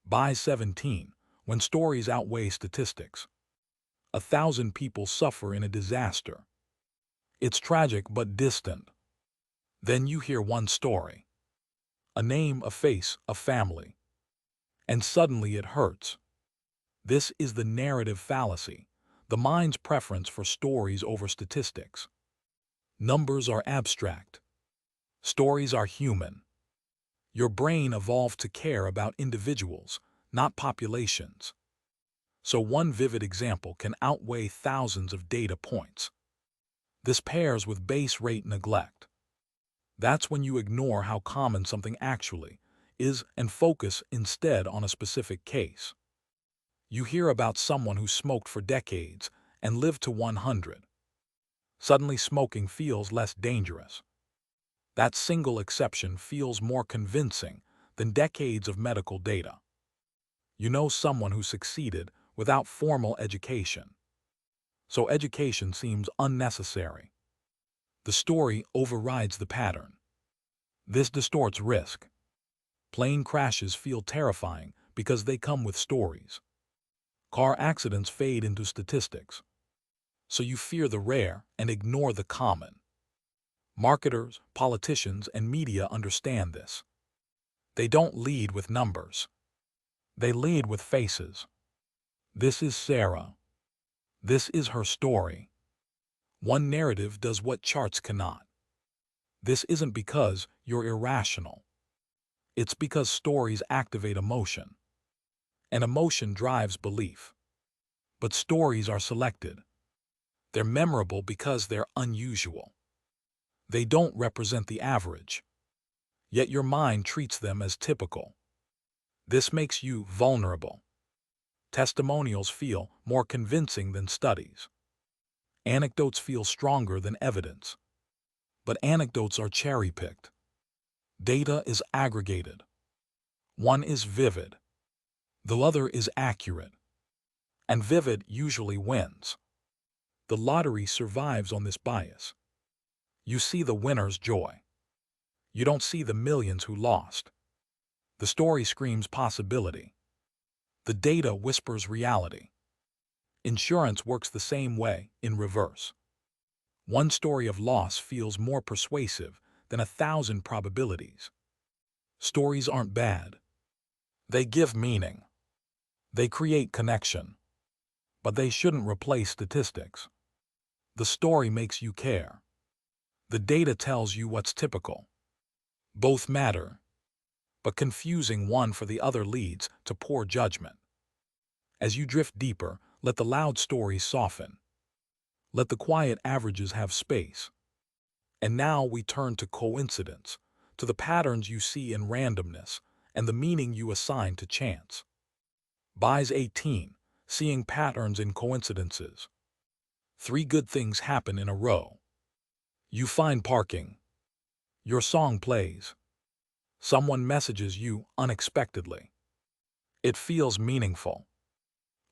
By 17, when stories outweigh statistics, 1,000 people suffer in a disaster. It's tragic but distant. Then you hear one story. A name, a face, a family. And suddenly it hurts. This is the narrative fallacy, the mind's preference for stories over statistics. Numbers are abstract. Stories are human. Your brain evolved to care about individuals, not populations. So one vivid example can outweigh thousands of data points. This pairs with base rate neglect. That's when you ignore how common something actually is and focus instead on a specific case. You hear about someone who smoked for decades and lived to 100. Suddenly smoking feels less dangerous. That single exception feels more convincing than decades of medical data. You know someone who succeeded without formal education. So education seems unnecessary. The story overrides the pattern. This distorts risk. Plane crashes feel terrifying because they come with stories. Car accidents fade into statistics. So you fear the rare and ignore the common. Marketers, politicians, and media understand this. They don't lead with numbers. They lead with faces. This is Sarah. This is her story. One narrative does what charts cannot. This isn't because you're irrational. It's because stories activate emotion. And emotion drives belief. But stories are selected. They're memorable because they're unusual. They don't represent the average. Yet your mind treats them as typical. This makes you vulnerable. Testimonials feel more convincing than studies. Anecdotes feel stronger than evidence. But anecdotes are cherry-picked. Data is aggregated. One is vivid. The other is accurate. And vivid usually wins. The lottery survives on this bias. You see the winner's joy. You don't see the millions who lost. The story screams possibility. The data whispers reality. Insurance works the same way, in reverse. One story of loss feels more persuasive than 1,000 probabilities. Stories aren't bad. They give meaning. They create connection. But they shouldn't replace statistics. The story makes you care. The data tells you what's typical. Both matter, but confusing one for the other leads to poor judgment. As you drift deeper, let the loud stories soften. Let the quiet averages have space. And now we turn to coincidence, to the patterns you see in randomness and the meaning you assign to chance. Buys 18, seeing patterns in coincidences. 3 good things happen in a row. You find parking. Your song plays. Someone messages you unexpectedly. It feels meaningful.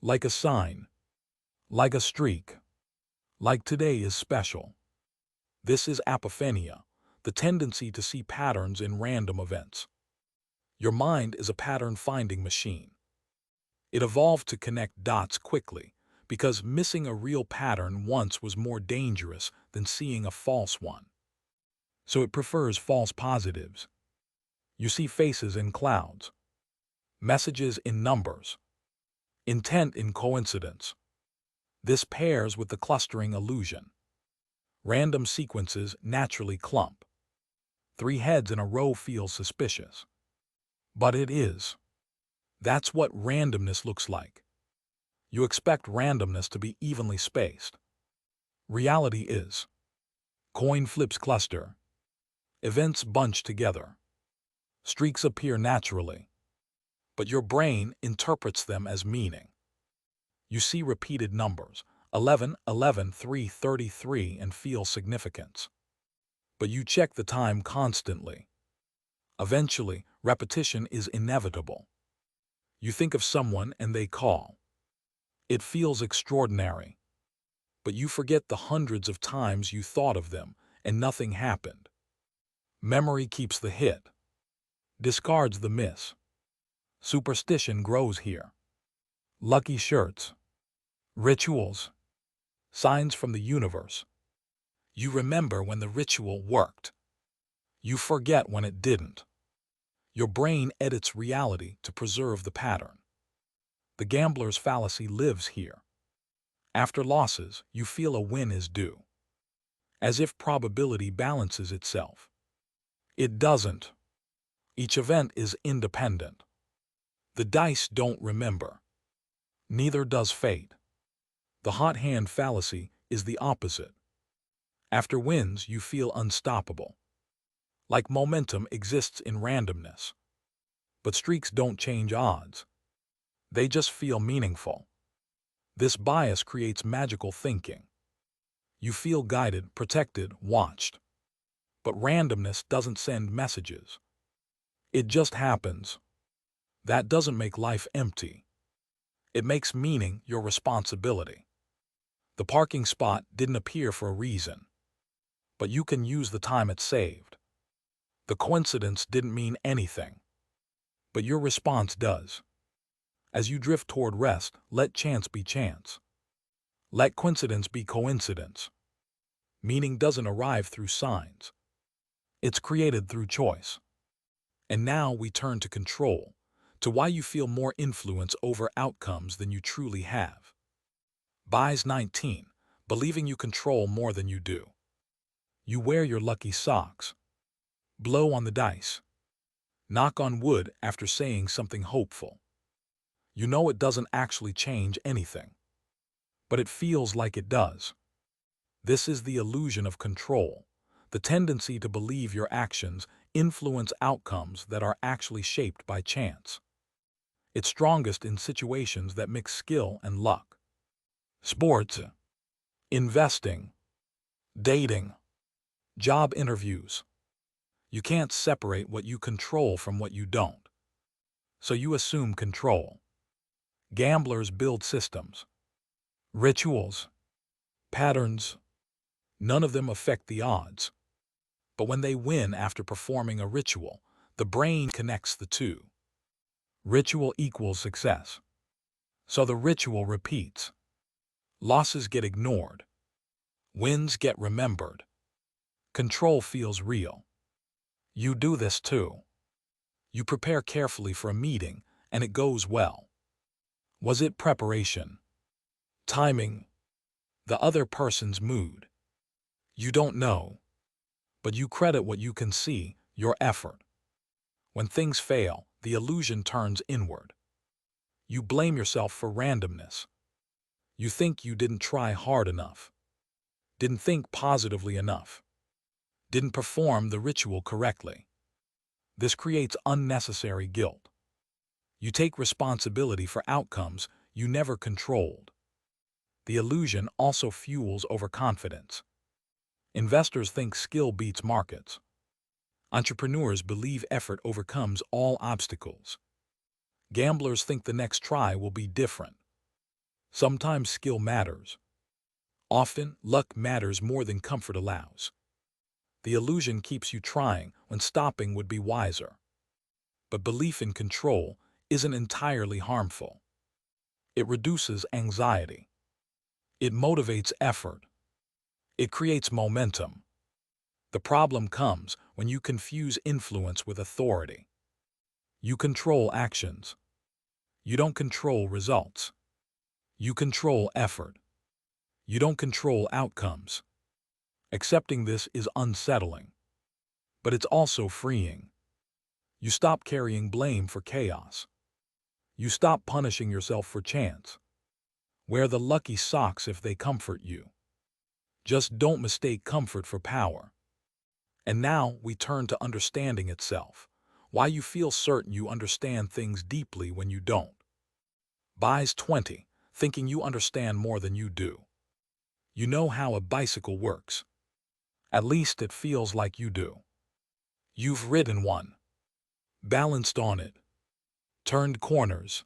Like a sign. Like a streak. Like today is special. This is apophenia, the tendency to see patterns in random events. Your mind is a pattern-finding machine. It evolved to connect dots quickly because missing a real pattern once was more dangerous than seeing a false one. So it prefers false positives. You see faces in clouds, messages in numbers, intent in coincidence. This pairs with the clustering illusion. Random sequences naturally clump. 3 heads in a row feels suspicious. But it is. That's what randomness looks like. You expect randomness to be evenly spaced. Reality is. Coin flips cluster. Events bunch together. Streaks appear naturally. But your brain interprets them as meaning. You see repeated numbers, 11, 11, 3, 33, and feel significance. But you check the time constantly. Eventually, repetition is inevitable. You think of someone and they call. It feels extraordinary. But you forget the hundreds of times you thought of them and nothing happened. Memory keeps the hit. Discards the miss. Superstition grows here. Lucky shirts. Rituals. Signs from the universe. You remember when the ritual worked. You forget when it didn't. Your brain edits reality to preserve the pattern. The gambler's fallacy lives here. After losses, you feel a win is due. As if probability balances itself. It doesn't. Each event is independent. The dice don't remember. Neither does fate. The hot hand fallacy is the opposite. After wins, you feel unstoppable. Like momentum exists in randomness. But streaks don't change odds. They just feel meaningful. This bias creates magical thinking. You feel guided, protected, watched. But randomness doesn't send messages. It just happens. That doesn't make life empty. It makes meaning your responsibility. The parking spot didn't appear for a reason, but you can use the time it saved. The coincidence didn't mean anything, but your response does. As you drift toward rest, let chance be chance. Let coincidence be coincidence. Meaning doesn't arrive through signs. It's created through choice. And now we turn to control, to why you feel more influence over outcomes than you truly have. Bias 19, believing you control more than you do. You wear your lucky socks. Blow on the dice. Knock on wood after saying something hopeful. You know it doesn't actually change anything, but it feels like it does. This is the illusion of control, the tendency to believe your actions influence outcomes that are actually shaped by chance. It's strongest in situations that mix skill and luck. Sports, investing, dating, job interviews. You can't separate what you control from what you don't. So you assume control. Gamblers build systems, rituals, patterns. None of them affect the odds. But when they win after performing a ritual, the brain connects the two. Ritual equals success. So the ritual repeats. Losses get ignored. Wins get remembered. Control feels real. You do this too. You prepare carefully for a meeting, and it goes well. Was it preparation? Timing? The other person's mood? You don't know. But you credit what you can see, your effort. When things fail, the illusion turns inward. You blame yourself for randomness. You think you didn't try hard enough, didn't think positively enough, didn't perform the ritual correctly. This creates unnecessary guilt. You take responsibility for outcomes you never controlled. The illusion also fuels overconfidence. Investors think skill beats markets. Entrepreneurs believe effort overcomes all obstacles. Gamblers think the next try will be different. Sometimes skill matters. Often, luck matters more than comfort allows. The illusion keeps you trying when stopping would be wiser. But belief in control isn't entirely harmful. It reduces anxiety. It motivates effort. It creates momentum. The problem comes when you confuse influence with authority. You control actions. You don't control results. You control effort. You don't control outcomes. Accepting this is unsettling. But it's also freeing. You stop carrying blame for chaos. You stop punishing yourself for chance. Wear the lucky socks if they comfort you. Just don't mistake comfort for power. And now we turn to understanding itself. Why you feel certain you understand things deeply when you don't. Bias 20, thinking you understand more than you do. You know how a bicycle works. At least it feels like you do. You've ridden one, balanced on it, turned corners.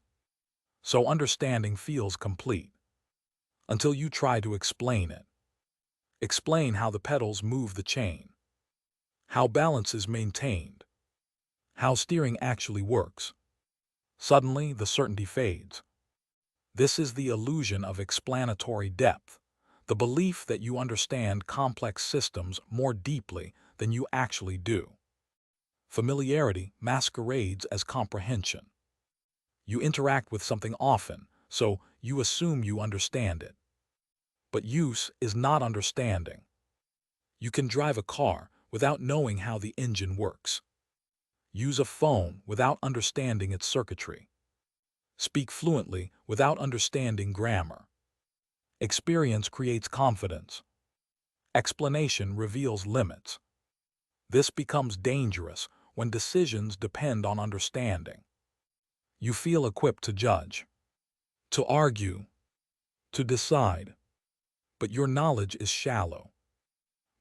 So understanding feels complete. Until you try to explain it. Explain how the pedals move the chain. How balance is maintained. How steering actually works. Suddenly, the certainty fades. This is the illusion of explanatory depth, the belief that you understand complex systems more deeply than you actually do. Familiarity masquerades as comprehension. You interact with something often, so you assume you understand it. But use is not understanding. You can drive a car without knowing how the engine works. Use a phone without understanding its circuitry. Speak fluently without understanding grammar. Experience creates confidence. Explanation reveals limits. This becomes dangerous when decisions depend on understanding. You feel equipped to judge, to argue, to decide, but your knowledge is shallow.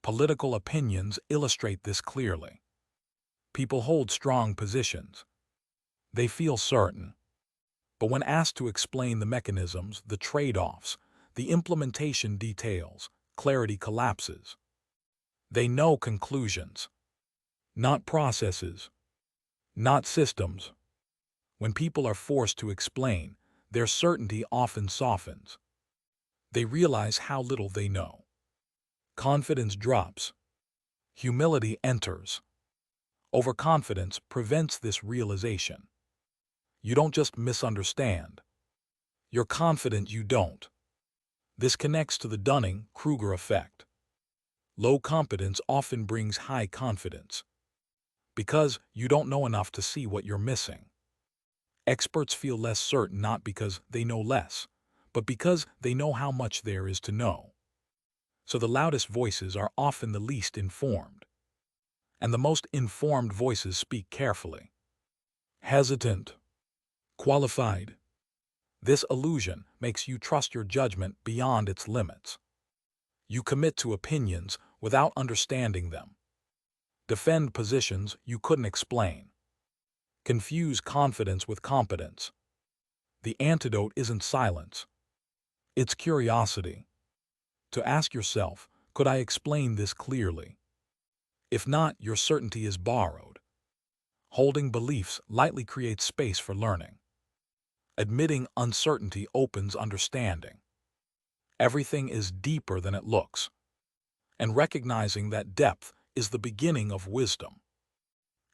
Political opinions illustrate this clearly. People hold strong positions. They feel certain. But when asked to explain the mechanisms, the trade-offs, the implementation details, clarity collapses. They know conclusions, not processes, not systems. When people are forced to explain, their certainty often softens. They realize how little they know. Confidence drops. Humility enters. Overconfidence prevents this realization. You don't just misunderstand. You're confident you don't. This connects to the Dunning-Kruger effect. Low competence often brings high confidence because you don't know enough to see what you're missing. Experts feel less certain not because they know less, but because they know how much there is to know. So the loudest voices are often the least informed, and the most informed voices speak carefully. Hesitant, qualified. This illusion makes you trust your judgment beyond its limits. You commit to opinions without understanding them. Defend positions you couldn't explain. Confuse confidence with competence. The antidote isn't silence. It's curiosity. To ask yourself, could I explain this clearly? If not, your certainty is borrowed. Holding beliefs lightly creates space for learning. Admitting uncertainty opens understanding. Everything is deeper than it looks. And recognizing that depth is the beginning of wisdom.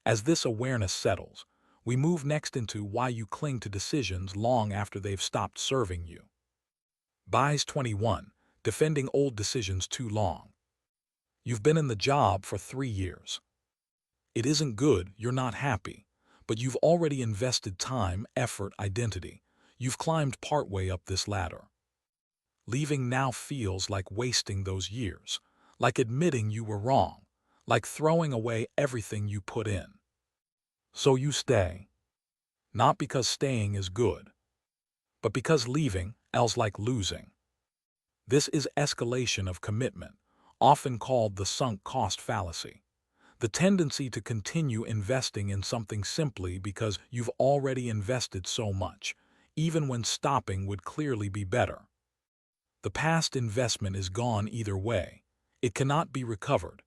As this awareness settles, we move next into why you cling to decisions long after they've stopped serving you. Bias 21. Defending old decisions too long. You've been in the job for 3 years. It isn't good, you're not happy, but you've already invested time, effort, identity. You've climbed partway up this ladder. Leaving now feels like wasting those years, like admitting you were wrong, like throwing away everything you put in. So you stay. Not because staying is good, but because leaving feels like losing. This is escalation of commitment, often called the sunk cost fallacy. The tendency to continue investing in something simply because you've already invested so much, even when stopping would clearly be better. The past investment is gone either way. It cannot be recovered.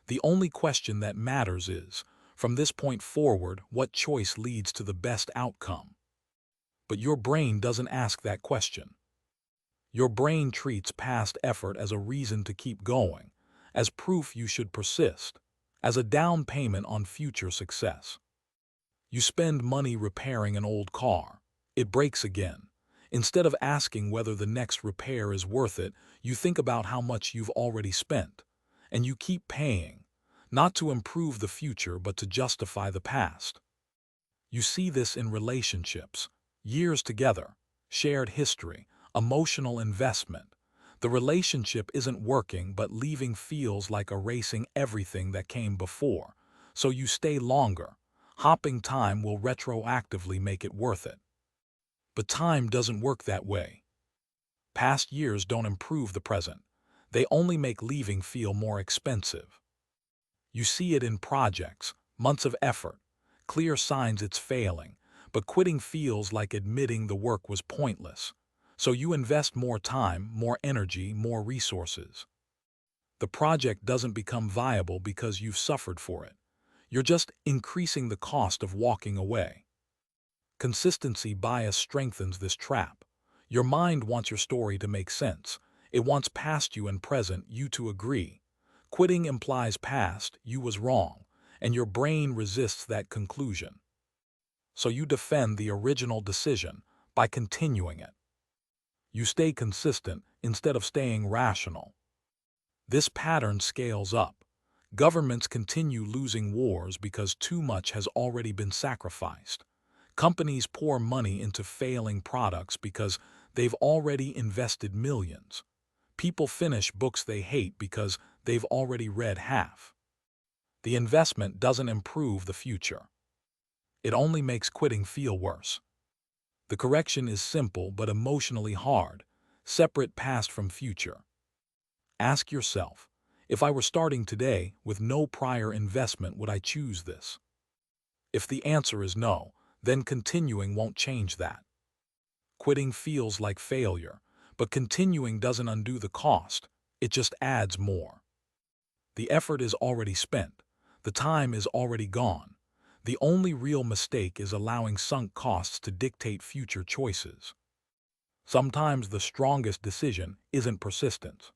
The only question that matters is, from this point forward, what choice leads to the best outcome? But your brain doesn't ask that question. Your brain treats past effort as a reason to keep going, as proof you should persist, as a down payment on future success. You spend money repairing an old car. It breaks again. Instead of asking whether the next repair is worth it, you think about how much you've already spent, and you keep paying, not to improve the future but to justify the past. You see this in relationships, years together, shared history, emotional investment. The relationship isn't working, but leaving feels like erasing everything that came before, so you stay longer. Hopping time will retroactively make it worth it. But time doesn't work that way. Past years don't improve the present. They only make leaving feel more expensive. You see it in projects, months of effort, clear signs it's failing, but quitting feels like admitting the work was pointless. So you invest more time, more energy, more resources. The project doesn't become viable because you've suffered for it. You're just increasing the cost of walking away. Consistency bias strengthens this trap. Your mind wants your story to make sense. It wants past you and present you to agree. Quitting implies past you was wrong, and your brain resists that conclusion. So you defend the original decision by continuing it. You stay consistent instead of staying rational. This pattern scales up. Governments continue losing wars because too much has already been sacrificed. Companies pour money into failing products because they've already invested millions. People finish books they hate because they've already read half. The investment doesn't improve the future. It only makes quitting feel worse. The correction is simple but emotionally hard. Separate past from future. Ask yourself, if I were starting today with no prior investment, would I choose this? If the answer is no, then continuing won't change that. Quitting feels like failure, but continuing doesn't undo the cost, it just adds more. The effort is already spent, the time is already gone. The only real mistake is allowing sunk costs to dictate future choices. Sometimes the strongest decision isn't persistence.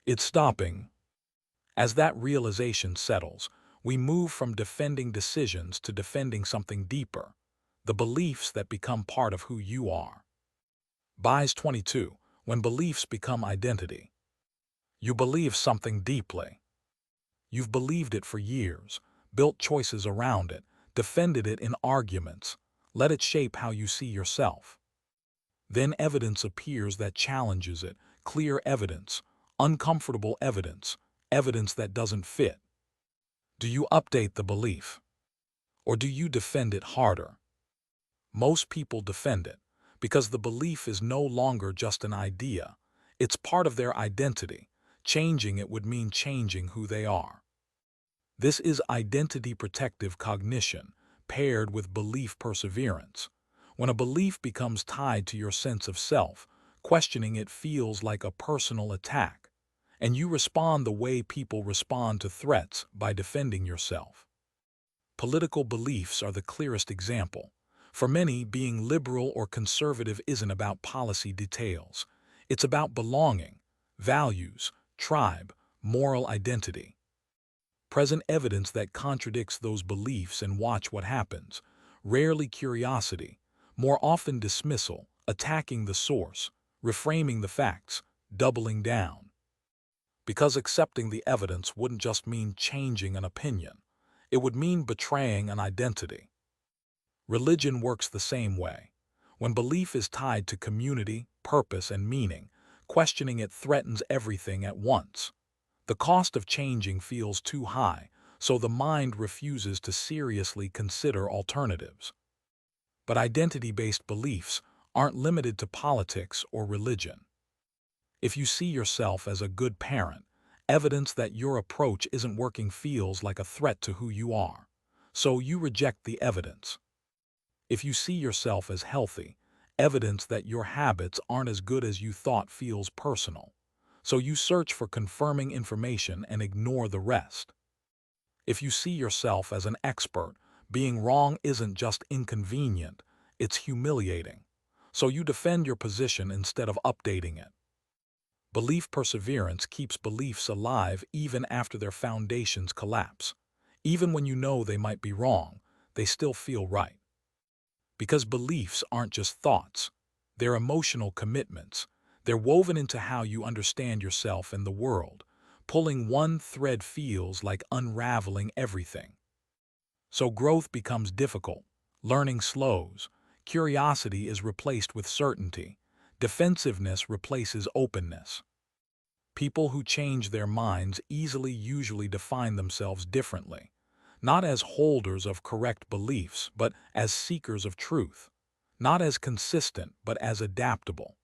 It's stopping. As that realization settles, we move from defending decisions to defending something deeper, the beliefs that become part of who you are. Bias 22, when beliefs become identity. You believe something deeply. You've believed it for years, built choices around it, defended it in arguments, let it shape how you see yourself. Then evidence appears that challenges it, clear evidence, uncomfortable evidence, evidence that doesn't fit. Do you update the belief? Or do you defend it harder? Most people defend it because the belief is no longer just an idea. It's part of their identity. Changing it would mean changing who they are. This is identity protective cognition paired with belief perseverance. When a belief becomes tied to your sense of self, questioning it feels like a personal attack, and you respond the way people respond to threats by defending yourself. Political beliefs are the clearest example. For many, being liberal or conservative isn't about policy details. It's about belonging, values, tribe, moral identity. Present evidence that contradicts those beliefs and watch what happens. Rarely curiosity, more often dismissal, attacking the source, reframing the facts, doubling down. Because accepting the evidence wouldn't just mean changing an opinion. It would mean betraying an identity. Religion works the same way. When belief is tied to community, purpose, and meaning, questioning it threatens everything at once. The cost of changing feels too high, so the mind refuses to seriously consider alternatives. But identity-based beliefs aren't limited to politics or religion. If you see yourself as a good parent, evidence that your approach isn't working feels like a threat to who you are, so you reject the evidence. If you see yourself as healthy, evidence that your habits aren't as good as you thought feels personal, so you search for confirming information and ignore the rest. If you see yourself as an expert, being wrong isn't just inconvenient, it's humiliating, so you defend your position instead of updating it. Belief perseverance keeps beliefs alive even after their foundations collapse. Even when you know they might be wrong, they still feel right. Because beliefs aren't just thoughts, they're emotional commitments. They're woven into how you understand yourself and the world. Pulling one thread feels like unraveling everything. So growth becomes difficult, learning slows, curiosity is replaced with certainty, defensiveness replaces openness. People who change their minds usually define themselves differently, not as holders of correct beliefs, but as seekers of truth, not as consistent, but as adaptable.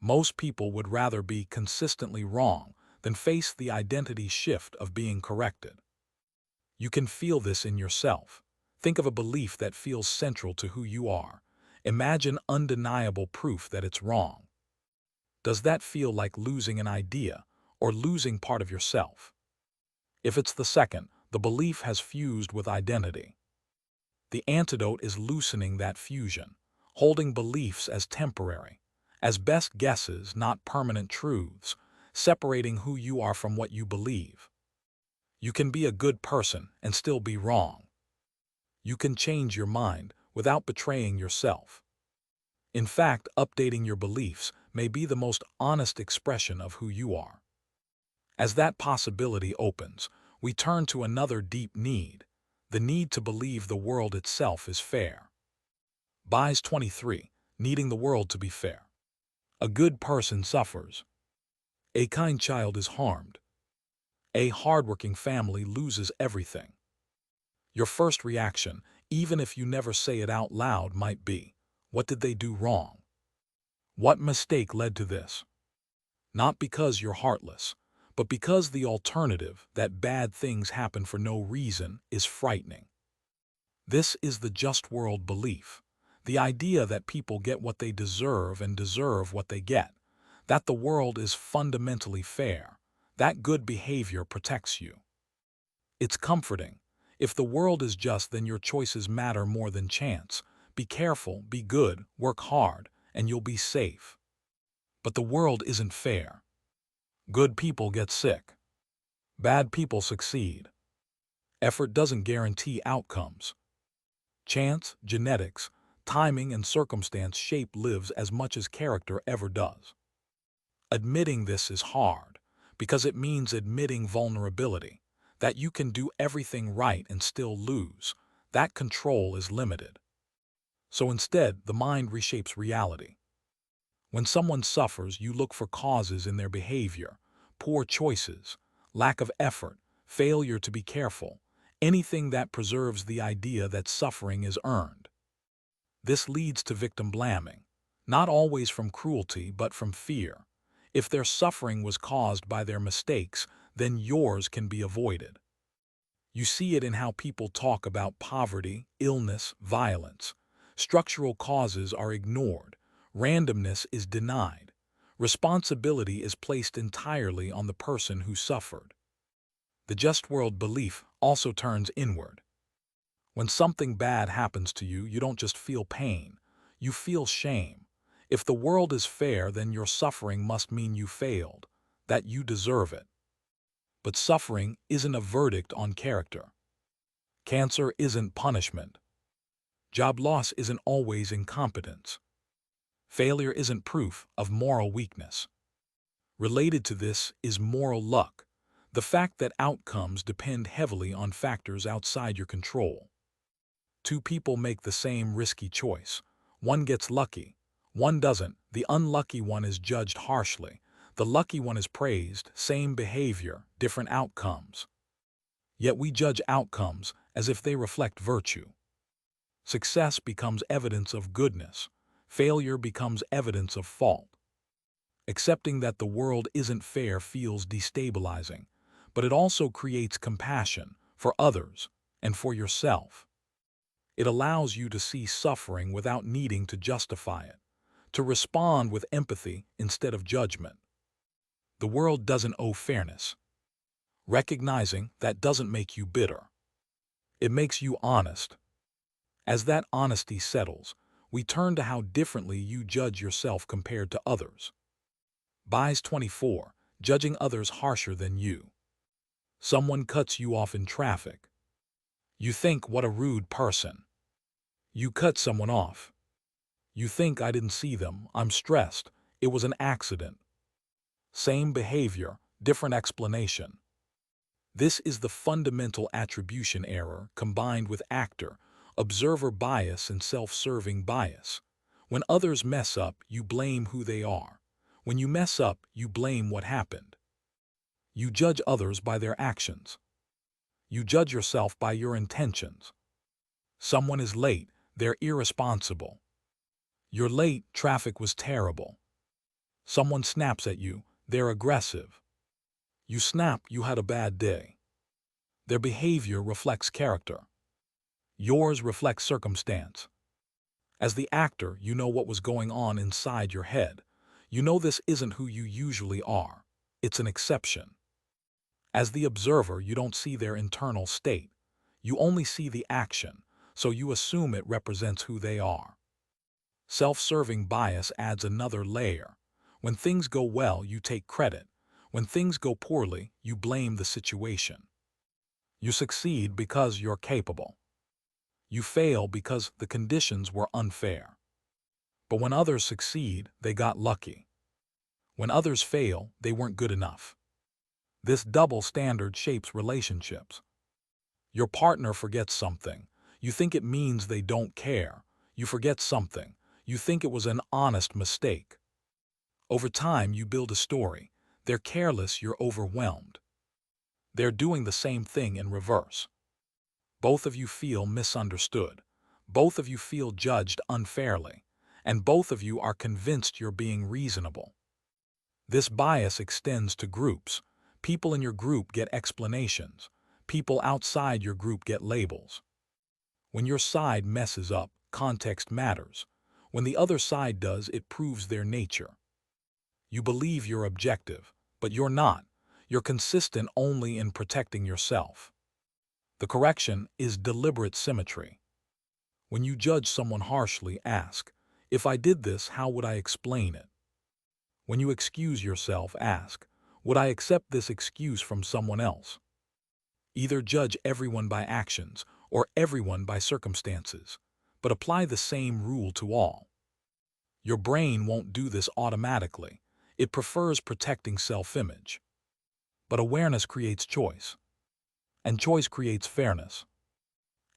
Most people would rather be consistently wrong than face the identity shift of being corrected. You can feel this in yourself. Think of a belief that feels central to who you are. Imagine undeniable proof that it's wrong. Does that feel like losing an idea or losing part of yourself? If it's the second, the belief has fused with identity. The antidote is loosening that fusion, holding beliefs as temporary, as best guesses, not permanent truths, separating who you are from what you believe. You can be a good person and still be wrong. You can change your mind without betraying yourself. In fact, updating your beliefs may be the most honest expression of who you are. As that possibility opens, we turn to another deep need, the need to believe the world itself is fair. Bias 23, needing the world to be fair. A good person suffers. A kind child is harmed. A hardworking family loses everything. Your first reaction, even if you never say it out loud, might be, what did they do wrong? What mistake led to this? Not because you're heartless, but because the alternative, that bad things happen for no reason, is frightening. This is the just world belief, the idea that people get what they deserve and deserve what they get, that the world is fundamentally fair, that good behavior protects you. It's comforting. If the world is just, then your choices matter more than chance. Be careful, be good, work hard, and you'll be safe. But the world isn't fair. Good people get sick. Bad people succeed. Effort doesn't guarantee outcomes. Chance, genetics, timing, and circumstance shape lives as much as character ever does. Admitting this is hard, because it means admitting vulnerability, that you can do everything right and still lose. That control is limited. So instead, the mind reshapes reality. When someone suffers, you look for causes in their behavior, poor choices, lack of effort, failure to be careful, anything that preserves the idea that suffering is earned. This leads to victim blaming, not always from cruelty but from fear. If their suffering was caused by their mistakes, then yours can be avoided. You see it in how people talk about poverty, illness, violence. Structural causes are ignored. Randomness is denied. Responsibility is placed entirely on the person who suffered. The just world belief also turns inward. When something bad happens to you, you don't just feel pain, you feel shame. If the world is fair, then your suffering must mean you failed, that you deserve it. But suffering isn't a verdict on character. Cancer isn't punishment. Job loss isn't always incompetence. Failure isn't proof of moral weakness. Related to this is moral luck, the fact that outcomes depend heavily on factors outside your control. Two people make the same risky choice. One gets lucky, one doesn't. The unlucky one is judged harshly. The lucky one is praised. Same behavior, different outcomes. Yet we judge outcomes as if they reflect virtue. Success becomes evidence of goodness. Failure becomes evidence of fault. Accepting that the world isn't fair feels destabilizing, but it also creates compassion for others and for yourself. It allows you to see suffering without needing to justify it, to respond with empathy instead of judgment. The world doesn't owe fairness. Recognizing that doesn't make you bitter. It makes you honest. As that honesty settles, we turn to how differently you judge yourself compared to others. Bias 24, judging others harsher than you. Someone cuts you off in traffic. You think, what a rude person. You cut someone off. You think, I didn't see them, I'm stressed, it was an accident. Same behavior, different explanation. This is the fundamental attribution error combined with actor, observer bias and self-serving bias. When others mess up, you blame who they are. When you mess up, you blame what happened. You judge others by their actions. You judge yourself by your intentions. Someone is late, they're irresponsible. You're late, traffic was terrible. Someone snaps at you, they're aggressive. You snap, you had a bad day. Their behavior reflects character. Yours reflects circumstance. As the actor, you know what was going on inside your head. You know this isn't who you usually are. It's an exception. As the observer, you don't see their internal state. You only see the action, so you assume it represents who they are. Self-serving bias adds another layer. When things go well, you take credit. When things go poorly, you blame the situation. You succeed because you're capable. You fail because the conditions were unfair. But when others succeed, they got lucky. When others fail, they weren't good enough. This double standard shapes relationships. Your partner forgets something. You think it means they don't care. You forget something. You think it was an honest mistake. Over time, you build a story. They're careless, you're overwhelmed. They're doing the same thing in reverse. Both of you feel misunderstood. Both of you feel judged unfairly. And both of you are convinced you're being reasonable. This bias extends to groups. People in your group get explanations. People outside your group get labels. When your side messes up, context matters. When the other side does, it proves their nature. You believe you're objective, but you're not. You're consistent only in protecting yourself. The correction is deliberate symmetry. When you judge someone harshly, ask, if I did this, how would I explain it? When you excuse yourself, ask, would I accept this excuse from someone else? Either judge everyone by actions or everyone by circumstances, but apply the same rule to all. Your brain won't do this automatically. It prefers protecting self-image. But awareness creates choice, and choice creates fairness.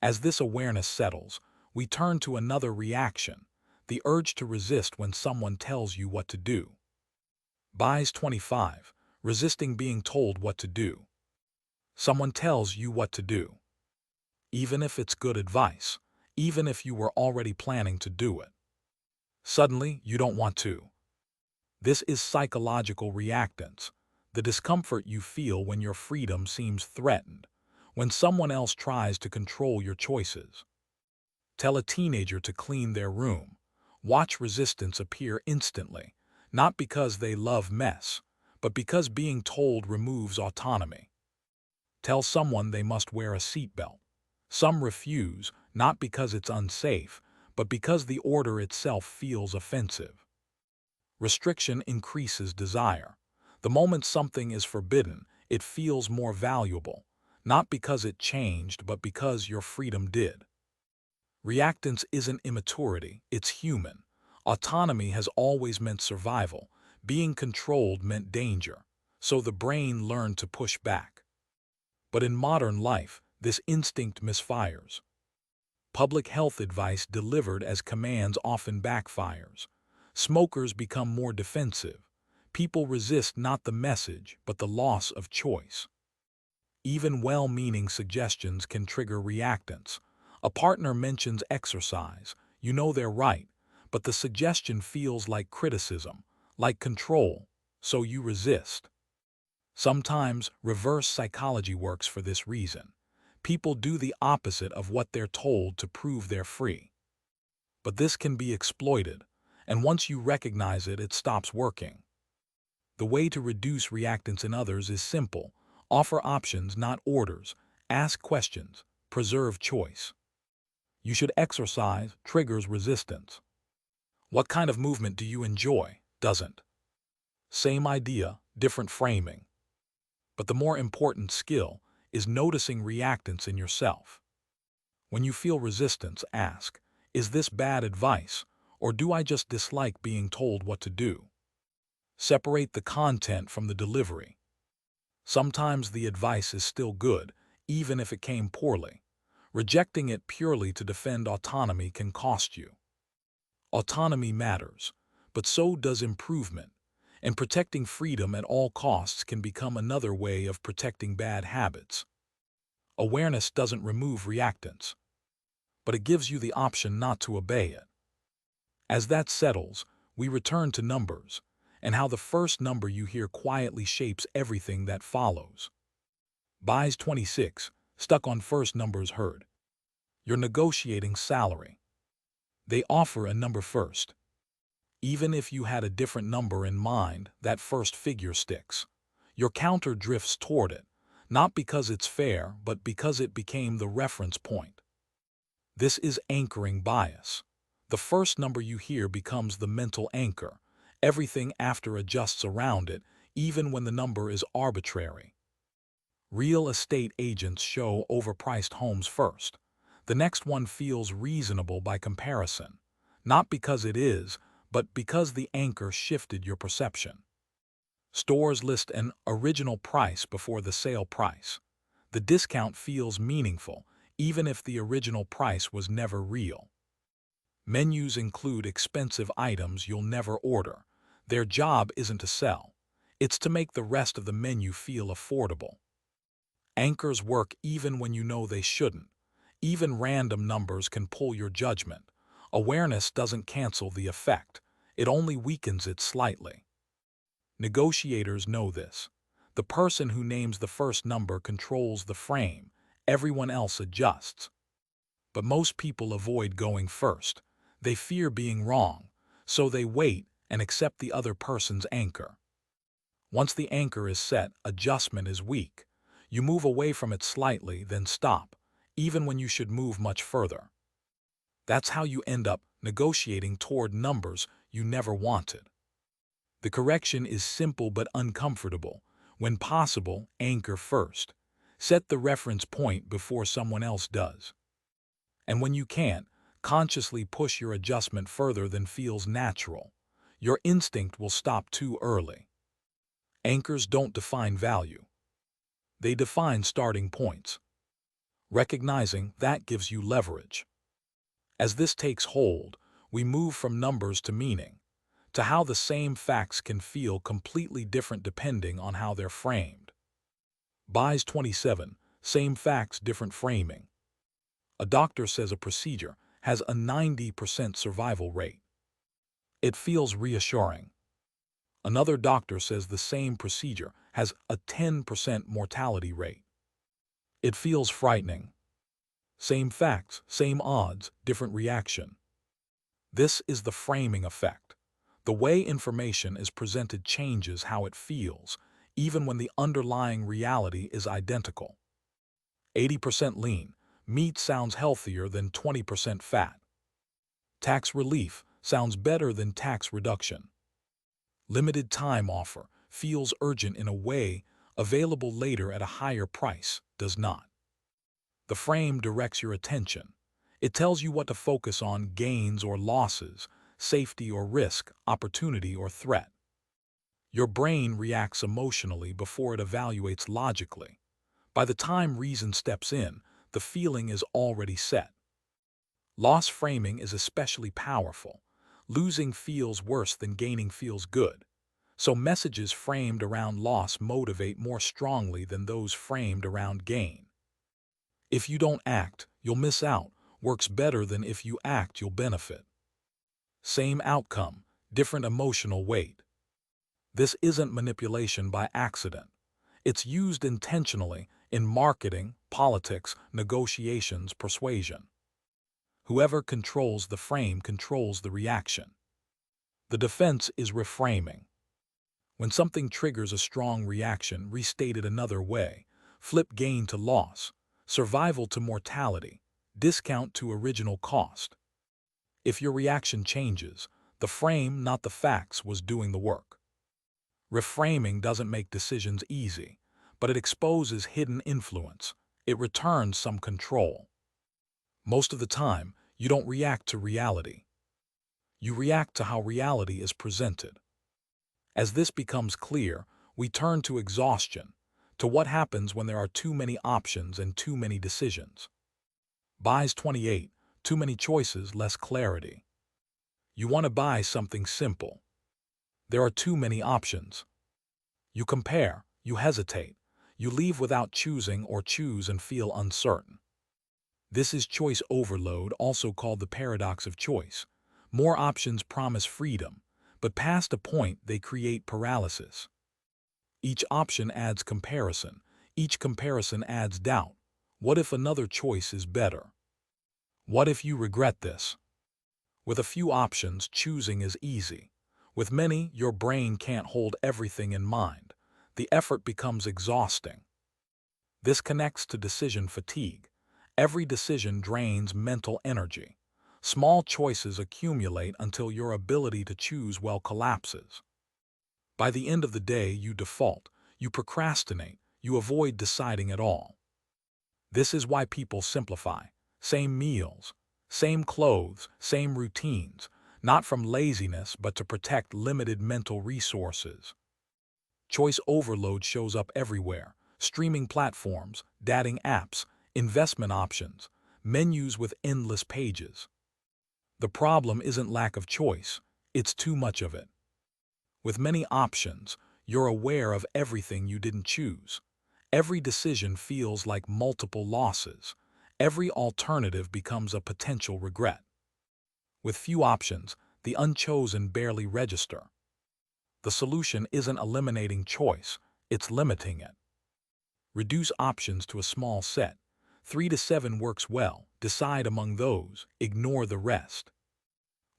As this awareness settles, we turn to another reaction, the urge to resist when someone tells you what to do. Bias 25. Resisting being told what to do. Someone tells you what to do. Even if it's good advice, even if you were already planning to do it. Suddenly, you don't want to. This is psychological reactance, the discomfort you feel when your freedom seems threatened, when someone else tries to control your choices. Tell a teenager to clean their room. Watch resistance appear instantly, not because they love mess, but because being told removes autonomy. Tell someone they must wear a seatbelt. Some refuse, not because it's unsafe, but because the order itself feels offensive. Restriction increases desire. The moment something is forbidden, it feels more valuable, not because it changed, but because your freedom did. Reactance isn't immaturity, it's human. Autonomy has always meant survival. Being controlled meant danger. So the brain learned to push back. But in modern life, this instinct misfires. Public health advice delivered as commands often backfires. Smokers become more defensive. People resist not the message, but the loss of choice. Even well-meaning suggestions can trigger reactance. A partner mentions exercise. You know they're right, but the suggestion feels like criticism, like control, so you resist. Sometimes reverse psychology works for this reason. People do the opposite of what they're told to prove they're free. But this can be exploited, and once you recognize it, it stops working. The way to reduce reactance in others is simple. Offer options, not orders. Ask questions. Preserve choice. You should exercise triggers resistance. What kind of movement do you enjoy? Doesn't. Same idea, different framing. But the more important skill is noticing reactance in yourself. When you feel resistance, ask, is this bad advice, or do I just dislike being told what to do? Separate the content from the delivery. Sometimes the advice is still good, even if it came poorly. Rejecting it purely to defend autonomy can cost you. Autonomy matters, but so does improvement, and protecting freedom at all costs can become another way of protecting bad habits. Awareness doesn't remove reactance, but it gives you the option not to obey it. As that settles, we return to numbers, and how the first number you hear quietly shapes everything that follows. Bias 26, stuck on first numbers heard. You're negotiating salary. They offer a number first. Even if you had a different number in mind, that first figure sticks. Your counter drifts toward it, not because it's fair, but because it became the reference point. This is anchoring bias. The first number you hear becomes the mental anchor. Everything after adjusts around it, even when the number is arbitrary. Real estate agents show overpriced homes first. The next one feels reasonable by comparison, not because it is, but because the anchor shifted your perception. Stores list an original price before the sale price. The discount feels meaningful, even if the original price was never real. Menus include expensive items you'll never order. Their job isn't to sell. It's to make the rest of the menu feel affordable. Anchors work even when you know they shouldn't. Even random numbers can pull your judgment. Awareness doesn't cancel the effect. It only weakens it slightly. Negotiators know this. The person who names the first number controls the frame. Everyone else adjusts. But most people avoid going first. They fear being wrong, so they wait and accept the other person's anchor. Once the anchor is set, adjustment is weak. You move away from it slightly, then stop, even when you should move much further. That's how you end up negotiating toward numbers you never wanted. The correction is simple but uncomfortable. When possible, anchor first. Set the reference point before someone else does. And when you can't, consciously push your adjustment further than feels natural. Your instinct will stop too early. Anchors don't define value. They define starting points. Recognizing that gives you leverage. As this takes hold, we move from numbers to meaning, to how the same facts can feel completely different depending on how they're framed. Buys 27, same facts, different framing. A doctor says a procedure has a 90% survival rate. It feels reassuring. Another doctor says the same procedure has a 10% mortality rate. It feels frightening. Same facts, same odds, different reaction. This is the framing effect. The way information is presented changes how it feels, even when the underlying reality is identical. 80% lean. Meat sounds healthier than 20% fat. Tax relief sounds better than tax reduction. Limited time offer feels urgent in a way available later at a higher price does not. The frame directs your attention. It tells you what to focus on: gains or losses, safety or risk, opportunity or threat. Your brain reacts emotionally before it evaluates logically. By the time reason steps in, the feeling is already set. Loss framing is especially powerful. Losing feels worse than gaining feels good. So messages framed around loss motivate more strongly than those framed around gain. If you don't act, you'll miss out works better than if you act, you'll benefit. Same outcome, different emotional weight. This isn't manipulation by accident. It's used intentionally in marketing, politics, negotiations, persuasion. Whoever controls the frame controls the reaction. The defense is reframing. When something triggers a strong reaction, restate it another way. Flip gain to loss, survival to mortality, discount to original cost. If your reaction changes, the frame, not the facts, was doing the work. Reframing doesn't make decisions easy, but it exposes hidden influence. It returns some control. Most of the time, you don't react to reality. You react to how reality is presented. As this becomes clear, we turn to exhaustion, to what happens when there are too many options and too many decisions. Buys 28, too many choices, less clarity. You want to buy something simple. There are too many options. You compare, you hesitate, you leave without choosing or choose and feel uncertain. This is choice overload, also called the paradox of choice. More options promise freedom, but past a point they create paralysis. Each option adds comparison. Each comparison adds doubt. What if another choice is better? What if you regret this? With a few options, choosing is easy. With many, your brain can't hold everything in mind. The effort becomes exhausting. This connects to decision fatigue. Every decision drains mental energy. Small choices accumulate until your ability to choose well collapses. By the end of the day, you default, you procrastinate, you avoid deciding at all. This is why people simplify. Same meals, same clothes, same routines, not from laziness but to protect limited mental resources. Choice overload shows up everywhere: streaming platforms, dating apps, investment options, menus with endless pages. The problem isn't lack of choice, it's too much of it. With many options, you're aware of everything you didn't choose. Every decision feels like multiple losses. Every alternative becomes a potential regret. With few options, the unchosen barely register. The solution isn't eliminating choice, it's limiting it. Reduce options to a small set. 3 to 7 works well. Decide among those. Ignore the rest.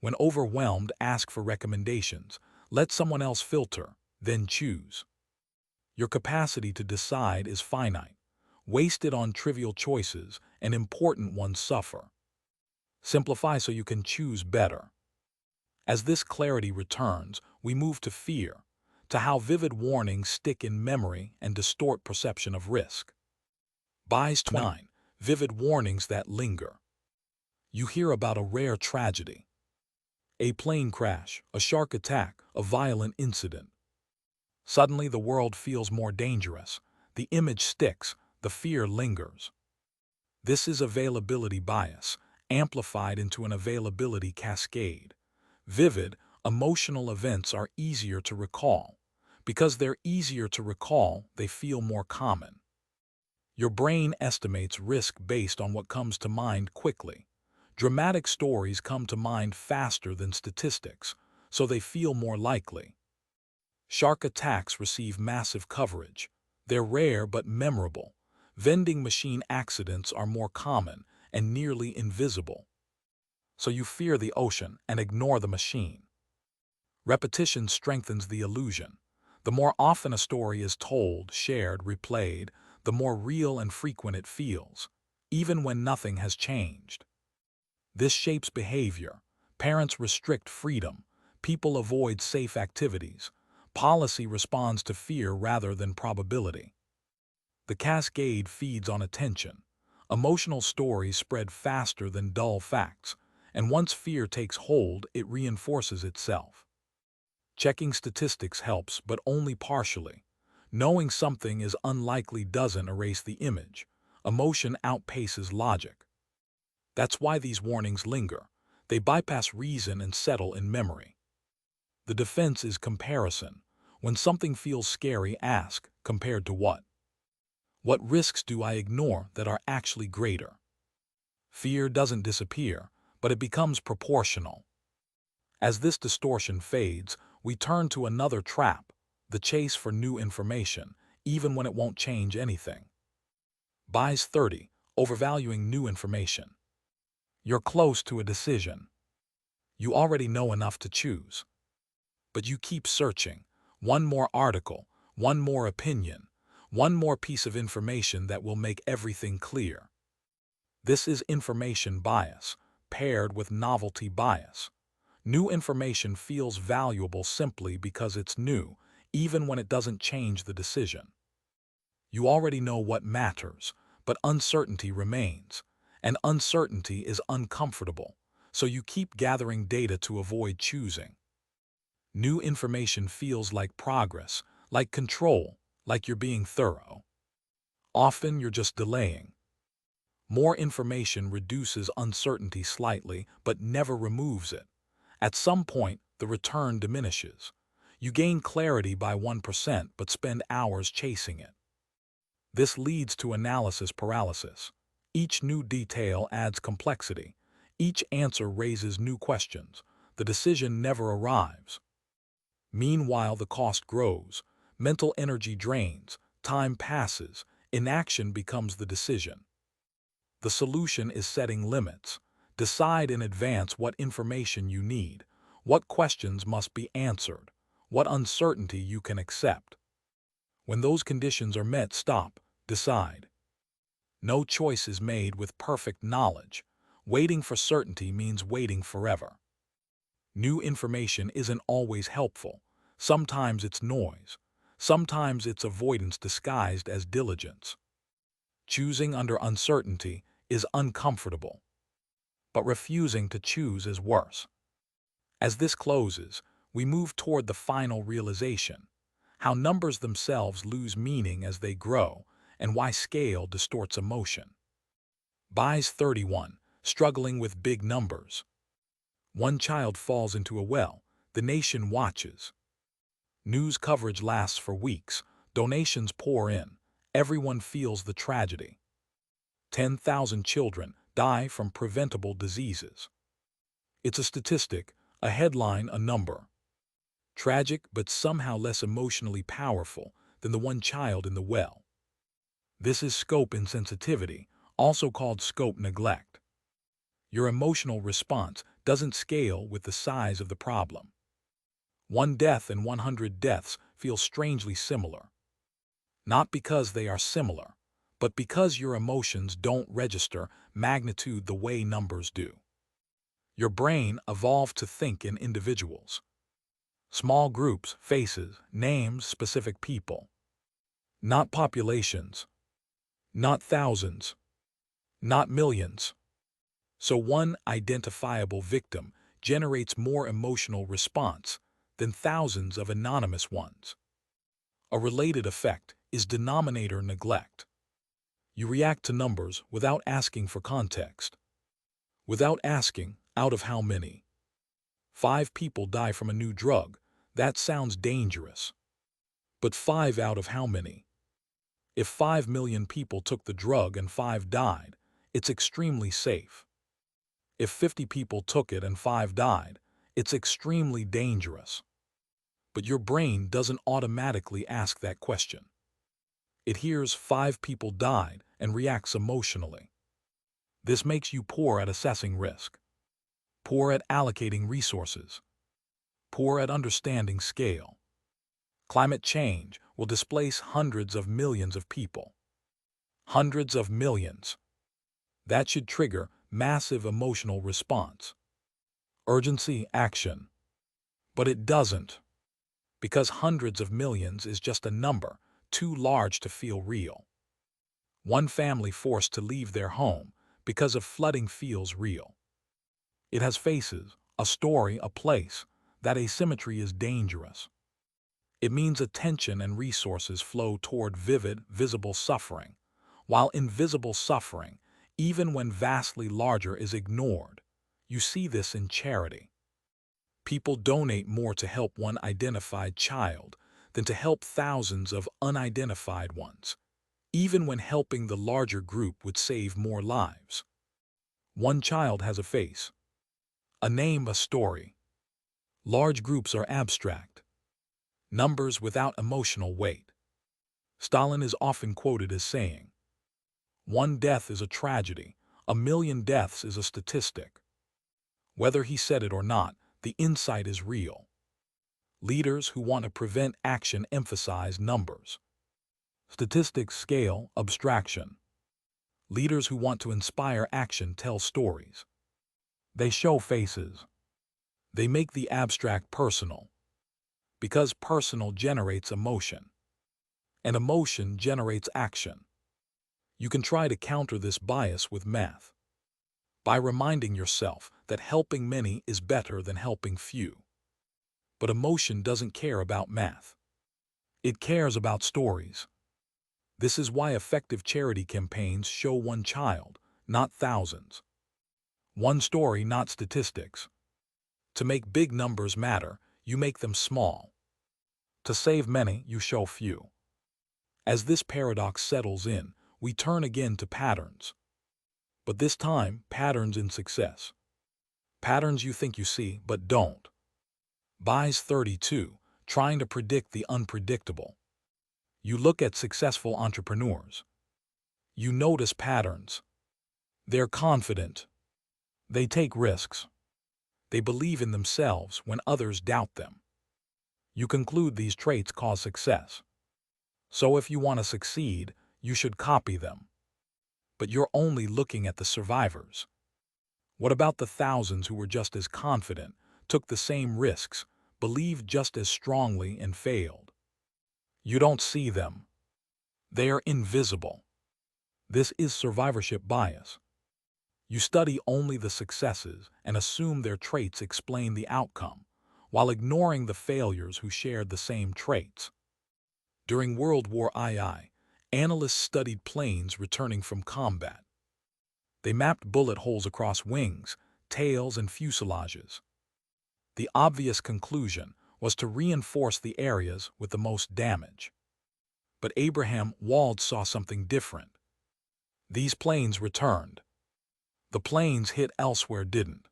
When overwhelmed, ask for recommendations. Let someone else filter, then choose. Your capacity to decide is finite. Waste it on trivial choices, and important ones suffer. Simplify so you can choose better. As this clarity returns, we move to fear, to how vivid warnings stick in memory and distort perception of risk. Bias 29. Vivid warnings that linger. You hear about a rare tragedy. A plane crash, a shark attack, a violent incident. Suddenly the world feels more dangerous. The image sticks, the fear lingers. This is availability bias, amplified into an availability cascade. Vivid, emotional events are easier to recall. Because they're easier to recall, they feel more common. Your brain estimates risk based on what comes to mind quickly. Dramatic stories come to mind faster than statistics, so they feel more likely. Shark attacks receive massive coverage. They're rare but memorable. Vending machine accidents are more common and nearly invisible. So you fear the ocean and ignore the machine. Repetition strengthens the illusion. The more often a story is told, shared, replayed, the more real and frequent it feels, even when nothing has changed. This shapes behavior. Parents restrict freedom. People avoid safe activities. Policy responds to fear rather than probability. The cascade feeds on attention. Emotional stories spread faster than dull facts, and once fear takes hold, it reinforces itself. Checking statistics helps, but only partially. Knowing something is unlikely doesn't erase the image. Emotion outpaces logic. That's why these warnings linger. They bypass reason and settle in memory. The defense is comparison. When something feels scary, ask, compared to what? What risks do I ignore that are actually greater? Fear doesn't disappear, but it becomes proportional. As this distortion fades, we turn to another trap, the chase for new information, even when it won't change anything. Bias 30. Overvaluing new information. You're close to a decision. You already know enough to choose. But you keep searching. One more article, one more opinion, one more piece of information that will make everything clear. This is information bias, paired with novelty bias. New information feels valuable simply because it's new, even when it doesn't change the decision. You already know what matters, but uncertainty remains, and uncertainty is uncomfortable, so you keep gathering data to avoid choosing. New information feels like progress, like control, like you're being thorough. Often you're just delaying. More information reduces uncertainty slightly, but never removes it. At some point, the return diminishes. You gain clarity by 1%, but spend hours chasing it. This leads to analysis paralysis. Each new detail adds complexity. Each answer raises new questions. The decision never arrives. Meanwhile, the cost grows. Mental energy drains. Time passes. Inaction becomes the decision. The solution is setting limits. Decide in advance what information you need, what questions must be answered, what uncertainty you can accept. When those conditions are met, stop, decide. No choice is made with perfect knowledge. Waiting for certainty means waiting forever. New information isn't always helpful. Sometimes it's noise. Sometimes it's avoidance disguised as diligence. Choosing under uncertainty is uncomfortable, but refusing to choose is worse. As this closes, we move toward the final realization. how numbers themselves lose meaning as they grow, and why scale distorts emotion. Buys 31, struggling with big numbers. One child falls into a well, the nation watches. News coverage lasts for weeks, donations pour in, everyone feels the tragedy. 10,000 children die from preventable diseases. It's a statistic, a headline, a number. Tragic, but somehow less emotionally powerful than the one child in the well. This is scope insensitivity, also called scope neglect. Your emotional response doesn't scale with the size of the problem. One death in 100 deaths feels strangely similar. Not because they are similar, but because your emotions don't register magnitude the way numbers do. Your brain evolved to think in individuals. Small groups, faces, names, specific people. Not populations. Not thousands. Not millions. So one identifiable victim generates more emotional response than thousands of anonymous ones. A related effect is denominator neglect. You react to numbers without asking for context. Without asking, out of how many? 5 people die from a new drug. That sounds dangerous. But 5 out of how many? If 5 million people took the drug and 5 died, it's extremely safe. If 50 people took it and 5 died, it's extremely dangerous. But your brain doesn't automatically ask that question. It hears 5 people died and reacts emotionally. This makes you poor at assessing risk, poor at allocating resources, poor at understanding scale. Climate change will displace hundreds of millions of people. Hundreds of millions. That should trigger massive emotional response. Urgency, action. But it doesn't. Because hundreds of millions is just a number, too large to feel real. One family forced to leave their home because of flooding feels real. It has faces, a story, a place. That asymmetry is dangerous. It means attention and resources flow toward vivid, visible suffering, while invisible suffering, even when vastly larger, is ignored. You see this in charity. People donate more to help one identified child than to help thousands of unidentified ones, even when helping the larger group would save more lives. One child has a face, a name, a story. Large groups are abstract, numbers without emotional weight. Stalin is often quoted as saying, "One death is a tragedy, a million deaths is a statistic." Whether he said it or not, the insight is real. Leaders who want to prevent action emphasize numbers. Statistics scale abstraction. Leaders who want to inspire action tell stories. They show faces. They make the abstract personal. Because personal generates emotion. And emotion generates action. You can try to counter this bias with math. By reminding yourself that helping many is better than helping few. But emotion doesn't care about math. It cares about stories. This is why effective charity campaigns show one child, not thousands. One story, not statistics. To make big numbers matter, you make them small. To save many, you show few. As this paradox settles in, we turn again to patterns. But this time, patterns in success. Patterns you think you see, but don't. Buys 32, trying to predict the unpredictable. You look at successful entrepreneurs. You notice patterns. They're confident. They take risks. They believe in themselves when others doubt them. You conclude these traits cause success. So if you want to succeed, you should copy them. But you're only looking at the survivors. What about the thousands who were just as confident, took the same risks, believed just as strongly and failed? You don't see them. They are invisible. This is survivorship bias. You study only the successes and assume their traits explain the outcome, while ignoring the failures who shared the same traits. During World War II, analysts studied planes returning from combat. They mapped bullet holes across wings, tails, and fuselages. The obvious conclusion was to reinforce the areas with the most damage. But Abraham Wald saw something different. These planes returned. The planes hit elsewhere didn't.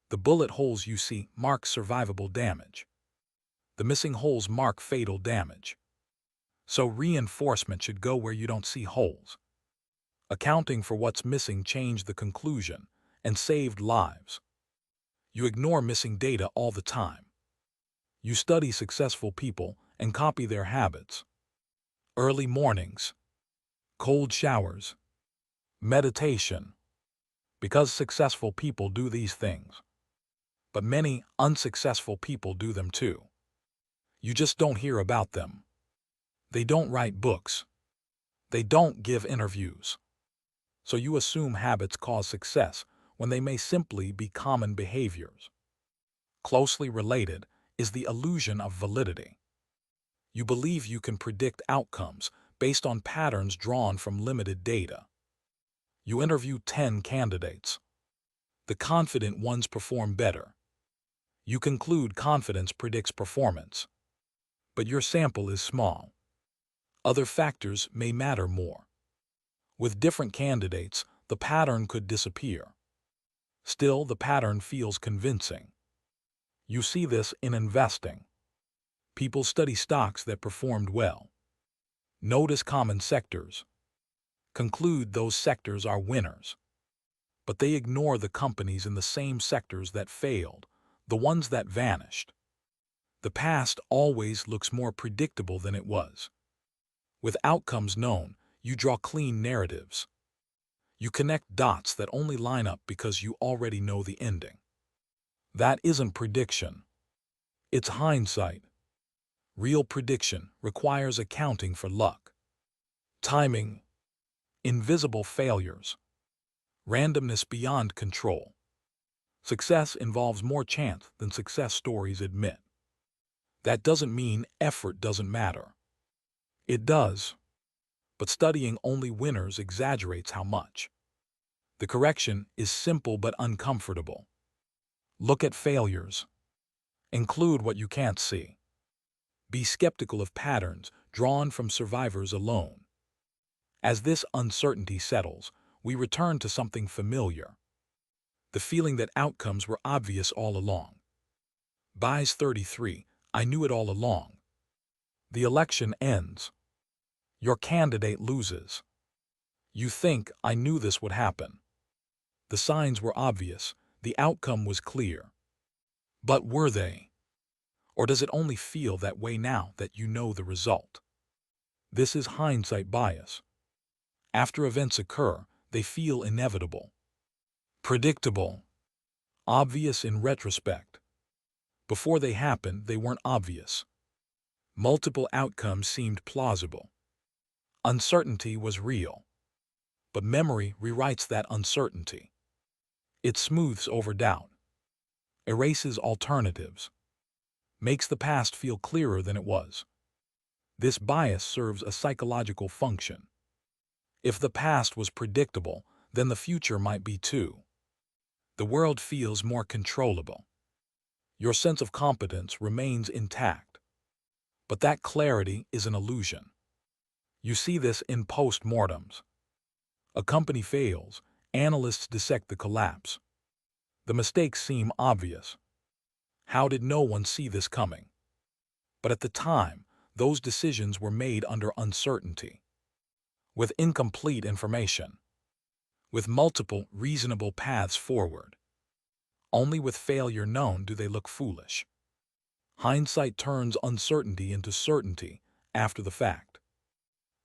The bullet holes you see mark survivable damage. The missing holes mark fatal damage. So reinforcement should go where you don't see holes. Accounting for what's missing changed the conclusion and saved lives. You ignore missing data all the time. You study successful people and copy their habits. Early mornings, cold showers, meditation. Because successful people do these things. But many unsuccessful people do them too. You just don't hear about them. They don't write books. They don't give interviews. So you assume habits cause success when they may simply be common behaviors. Closely related is the illusion of validity. You believe you can predict outcomes based on patterns drawn from limited data. You interview 10 candidates. The confident ones perform better. You conclude confidence predicts performance. But your sample is small. Other factors may matter more. With different candidates, the pattern could disappear. Still, the pattern feels convincing. You see this in investing. People study stocks that performed well. Notice common sectors. Conclude those sectors are winners. But they ignore the companies in the same sectors that failed, the ones that vanished. The past always looks more predictable than it was. With outcomes known, you draw clean narratives. You connect dots that only line up because you already know the ending. That isn't prediction. It's hindsight. Real prediction requires accounting for luck, timing, invisible failures, randomness beyond control. Success involves more chance than success stories admit. That doesn't mean effort doesn't matter. It does. But studying only winners exaggerates how much. The correction is simple but uncomfortable. Look at failures. Include what you can't see. Be skeptical of patterns drawn from survivors alone. As this uncertainty settles, we return to something familiar. The feeling that outcomes were obvious all along. Buys 33, I knew it all along. The election ends. Your candidate loses. You think, I knew this would happen. The signs were obvious, the outcome was clear. But were they? Or does it only feel that way now that you know the result? This is hindsight bias. After events occur, they feel inevitable, predictable, obvious in retrospect. Before they happened, they weren't obvious. Multiple outcomes seemed plausible. Uncertainty was real. But memory rewrites that uncertainty. It smooths over doubt, erases alternatives, makes the past feel clearer than it was. This bias serves a psychological function. If the past was predictable, then the future might be too. The world feels more controllable. Your sense of competence remains intact. But that clarity is an illusion. You see this in post-mortems. A company fails, analysts dissect the collapse. The mistakes seem obvious. How did no one see this coming? But at the time, those decisions were made under uncertainty, with incomplete information, with multiple reasonable paths forward. Only with failure known do they look foolish. Hindsight turns uncertainty into certainty after the fact.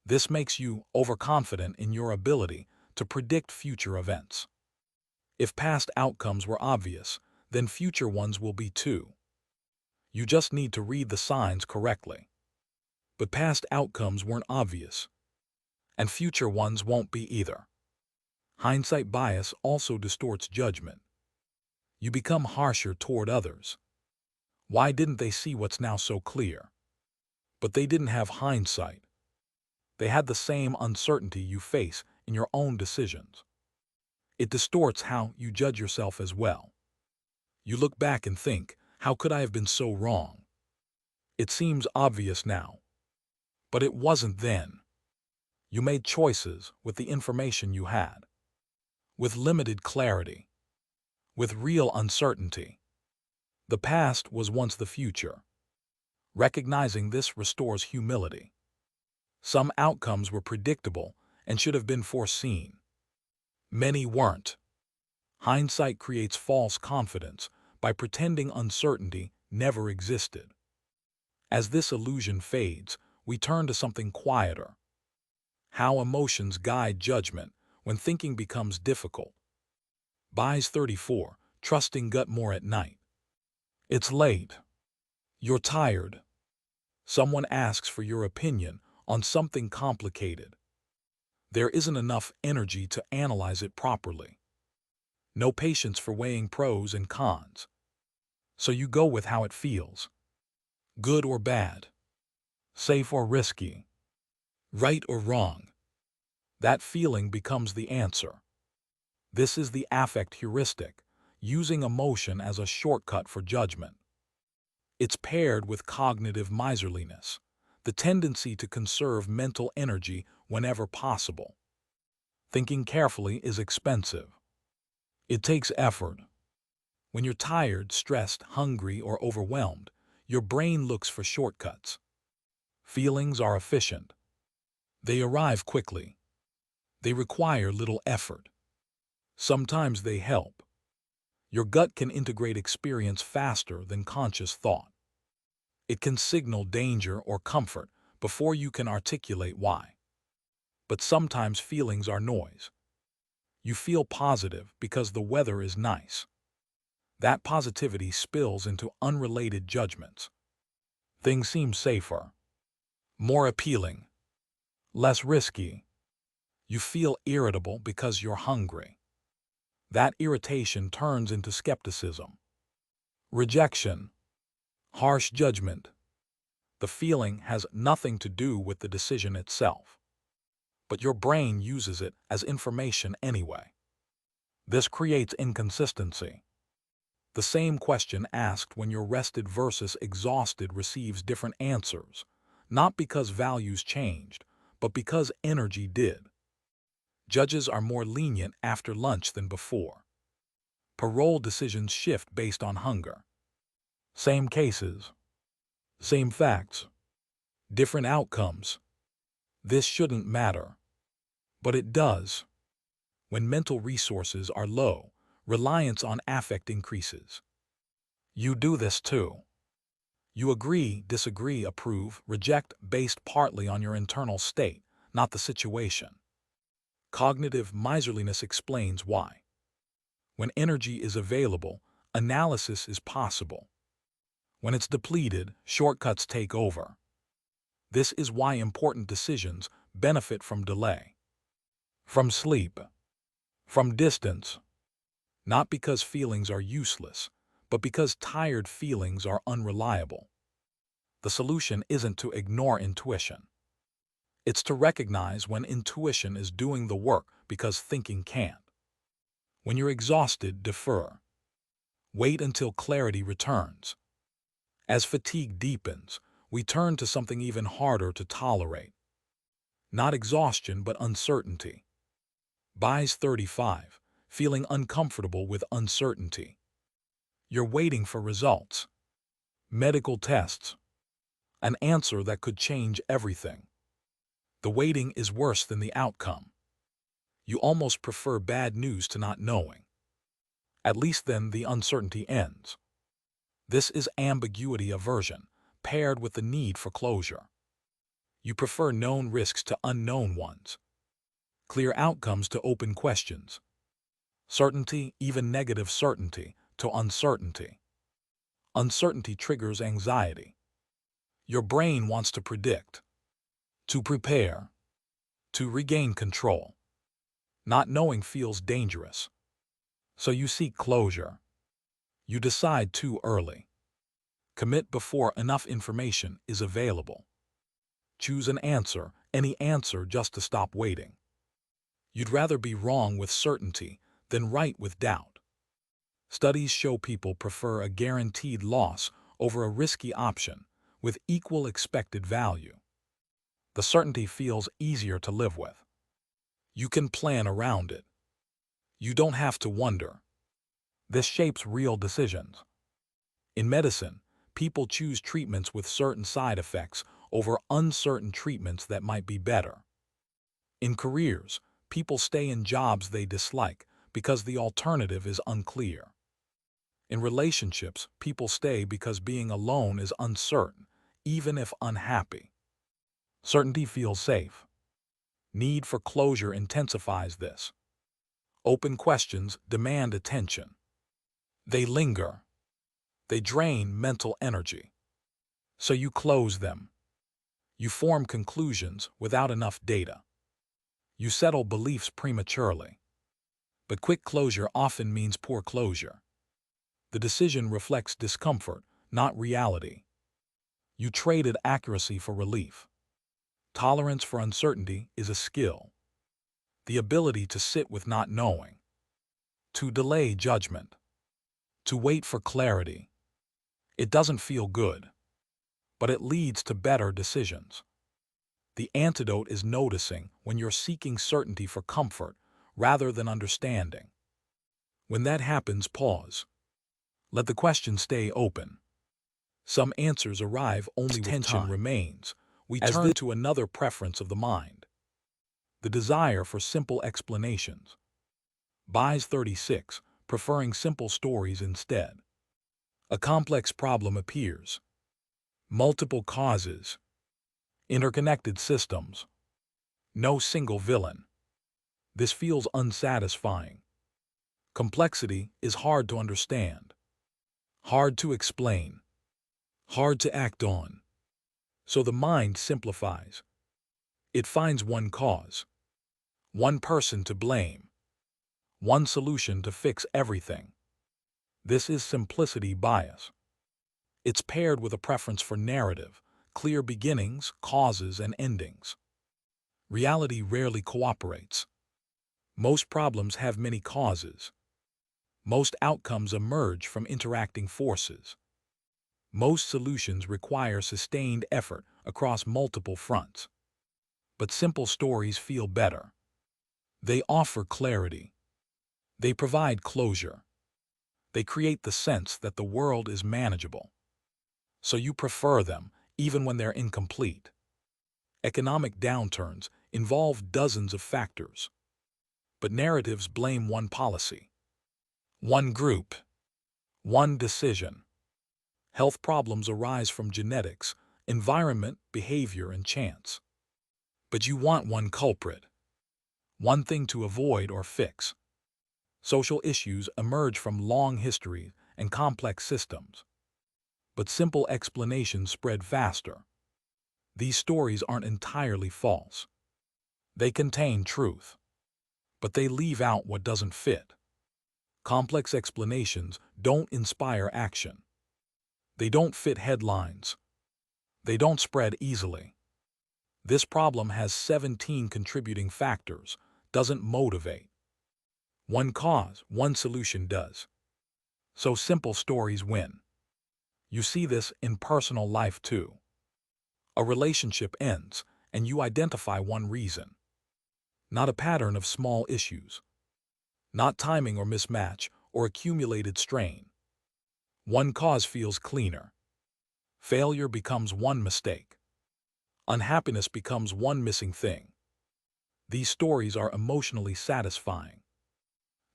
This makes you overconfident in your ability to predict future events. If past outcomes were obvious, then future ones will be too. You just need to read the signs correctly. But past outcomes weren't obvious, and future ones won't be either. Hindsight bias also distorts judgment. You become harsher toward others. Why didn't they see what's now so clear? But they didn't have hindsight. They had the same uncertainty you face in your own decisions. It distorts how you judge yourself as well. You look back and think, how could I have been so wrong? It seems obvious now, but it wasn't then. You made choices with the information you had, with limited clarity, with real uncertainty. The past was once the future. Recognizing this restores humility. Some outcomes were predictable and should have been foreseen. Many weren't. Hindsight creates false confidence by pretending uncertainty never existed. As this illusion fades, we turn to something quieter. How emotions guide judgment when thinking becomes difficult. Buys 34, trusting gut more at night. It's late. You're tired. Someone asks for your opinion on something complicated. There isn't enough energy to analyze it properly. No patience for weighing pros and cons. So you go with how it feels. Good or bad. Safe or risky. Right or wrong. That feeling becomes the answer. This is the affect heuristic, using emotion as a shortcut for judgment. It's paired with cognitive miserliness, the tendency to conserve mental energy whenever possible. Thinking carefully is expensive. It takes effort. When you're tired, stressed, hungry, or overwhelmed, your brain looks for shortcuts. Feelings are efficient. They arrive quickly. They require little effort. Sometimes they help. Your gut can integrate experience faster than conscious thought. It can signal danger or comfort before you can articulate why. But sometimes feelings are noise. You feel positive because the weather is nice. That positivity spills into unrelated judgments. Things seem safer, more appealing, less risky. You feel irritable because you're hungry. That irritation turns into skepticism, rejection, harsh judgment. The feeling has nothing to do with the decision itself, but your brain uses it as information anyway. This creates inconsistency. The same question asked when you're rested versus exhausted receives different answers, not because values changed, but because energy did. Judges are more lenient after lunch than before. Parole decisions shift based on hunger. Same cases, same facts, different outcomes. This shouldn't matter, but it does. When mental resources are low, reliance on affect increases. You do this too. You agree, disagree, approve, reject based partly on your internal state, not the situation. Cognitive miserliness explains why. When energy is available, analysis is possible. When it's depleted, shortcuts take over. This is why important decisions benefit from delay, from sleep, from distance. Not because feelings are useless, but because tired feelings are unreliable. The solution isn't to ignore intuition. It's to recognize when intuition is doing the work because thinking can't. When you're exhausted, defer. Wait until clarity returns. As fatigue deepens, we turn to something even harder to tolerate. Not exhaustion, but uncertainty. Buys 35, feeling uncomfortable with uncertainty. You're waiting for results. Medical tests. An answer that could change everything. The waiting is worse than the outcome. You almost prefer bad news to not knowing. At least then the uncertainty ends. This is ambiguity aversion, paired with the need for closure. You prefer known risks to unknown ones. Clear outcomes to open questions. Certainty, even negative certainty, to uncertainty. Uncertainty triggers anxiety. Your brain wants to predict, to prepare, to regain control. Not knowing feels dangerous. So you seek closure. You decide too early. Commit before enough information is available. choose any answer just to stop waiting. You'd rather be wrong with certainty than right with doubt. Studies show people prefer a guaranteed loss over a risky option with equal expected value. The certainty feels easier to live with. You can plan around it. You don't have to wonder. This shapes real decisions. In medicine, people choose treatments with certain side effects over uncertain treatments that might be better. In careers, people stay in jobs they dislike because the alternative is unclear. In relationships, people stay because being alone is uncertain, even if unhappy. Certainty feels safe. Need for closure intensifies this. Open questions demand attention. They linger. They drain mental energy. So you close them. You form conclusions without enough data. You settle beliefs prematurely. But quick closure often means poor closure. The decision reflects discomfort, not reality. You traded accuracy for relief. Tolerance for uncertainty is a skill. The ability to sit with not knowing. To delay judgment. To wait for clarity. It doesn't feel good, but it leads to better decisions. The antidote is noticing when you're seeking certainty for comfort rather than understanding. When that happens, pause. Let the question stay open. Some answers arrive only with tension remains. We turn to another preference of the mind. The desire for simple explanations. Buys 36, preferring simple stories instead. A complex problem appears. Multiple causes. Interconnected systems. No single villain. This feels unsatisfying. Complexity is hard to understand. Hard to explain. Hard to act on. So the mind simplifies. It finds one cause. One person to blame. One solution to fix everything. This is simplicity bias. It's paired with a preference for narrative, clear beginnings, causes, and endings. Reality rarely cooperates. Most problems have many causes. Most outcomes emerge from interacting forces. Most solutions require sustained effort across multiple fronts. But simple stories feel better. They offer clarity. They provide closure. They create the sense that the world is manageable. So you prefer them, even when they're incomplete. Economic downturns involve dozens of factors. But narratives blame one policy, one group, one decision. Health problems arise from genetics, environment, behavior, and chance. But you want one culprit, one thing to avoid or fix. Social issues emerge from long history and complex systems. But simple explanations spread faster. These stories aren't entirely false. They contain truth. But they leave out what doesn't fit. Complex explanations don't inspire action. They don't fit headlines. They don't spread easily. This problem has 17 contributing factors, doesn't motivate. One cause, one solution does. So simple stories win. You see this in personal life too. A relationship ends, and you identify one reason. Not a pattern of small issues. Not timing or mismatch or accumulated strain. One cause feels cleaner. Failure becomes one mistake. Unhappiness becomes one missing thing. These stories are emotionally satisfying.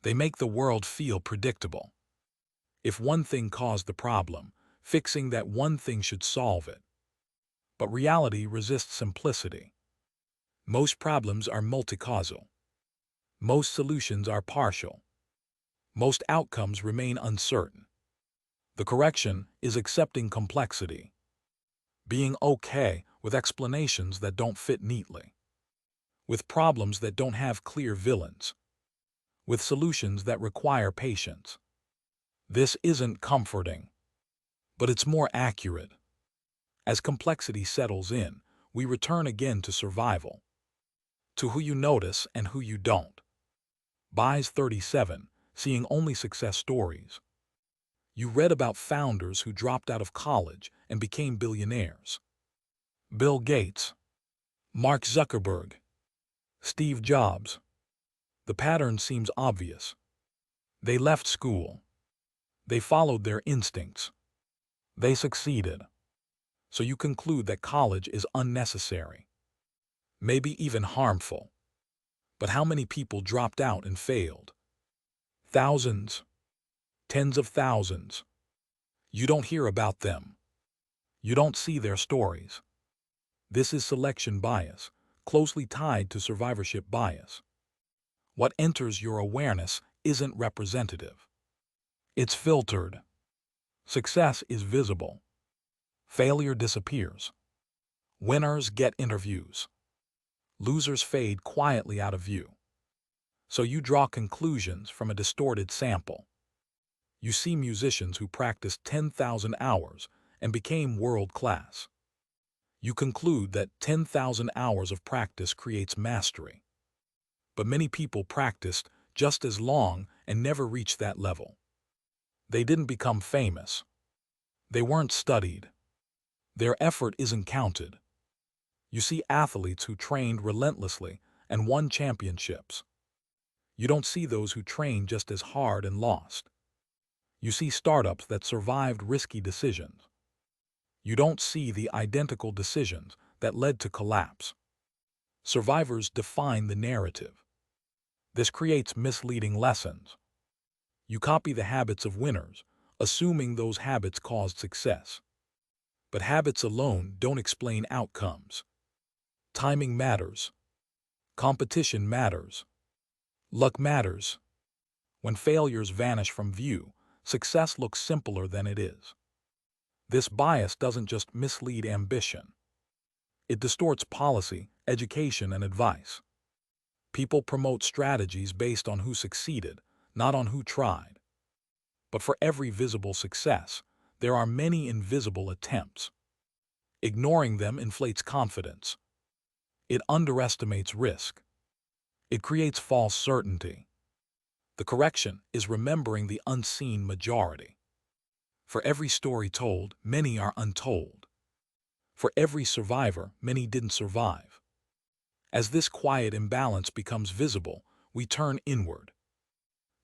They make the world feel predictable. If one thing caused the problem, fixing that one thing should solve it. But reality resists simplicity. Most problems are multi-causal. Most solutions are partial. Most outcomes remain uncertain. The correction is accepting complexity. Being okay with explanations that don't fit neatly. With problems that don't have clear villains. With solutions that require patience. This isn't comforting, but it's more accurate. As complexity settles in, We return again to survival, to who you notice and who you don't. Bias 37, seeing only success stories. You read about founders who dropped out of college and became billionaires. Bill Gates, Mark Zuckerberg, Steve Jobs. The pattern seems obvious. They left school. They followed their instincts. They succeeded. So you conclude that college is unnecessary, maybe even harmful. But how many people dropped out and failed? Thousands, tens of thousands. You don't hear about them. You don't see their stories. This is selection bias, closely tied to survivorship bias. What enters your awareness isn't representative. It's filtered. Success is visible. Failure disappears. Winners get interviews. Losers fade quietly out of view. So you draw conclusions from a distorted sample. You see musicians who practiced 10,000 hours and became world-class. You conclude that 10,000 hours of practice creates mastery. But many people practiced just as long and never reached that level. They didn't become famous. They weren't studied. Their effort isn't counted. You see athletes who trained relentlessly and won championships. You don't see those who trained just as hard and lost. You see startups that survived risky decisions. You don't see the identical decisions that led to collapse. Survivors define the narrative. This creates misleading lessons. You copy the habits of winners, assuming those habits caused success. But habits alone don't explain outcomes. Timing matters. Competition matters. Luck matters. When failures vanish from view, success looks simpler than it is. This bias doesn't just mislead ambition. It distorts policy, education, and advice. People promote strategies based on who succeeded, not on who tried. But for every visible success, there are many invisible attempts. Ignoring them inflates confidence. It underestimates risk. It creates false certainty. The correction is remembering the unseen majority. For every story told, many are untold. For every survivor, many didn't survive. As this quiet imbalance becomes visible, we turn inward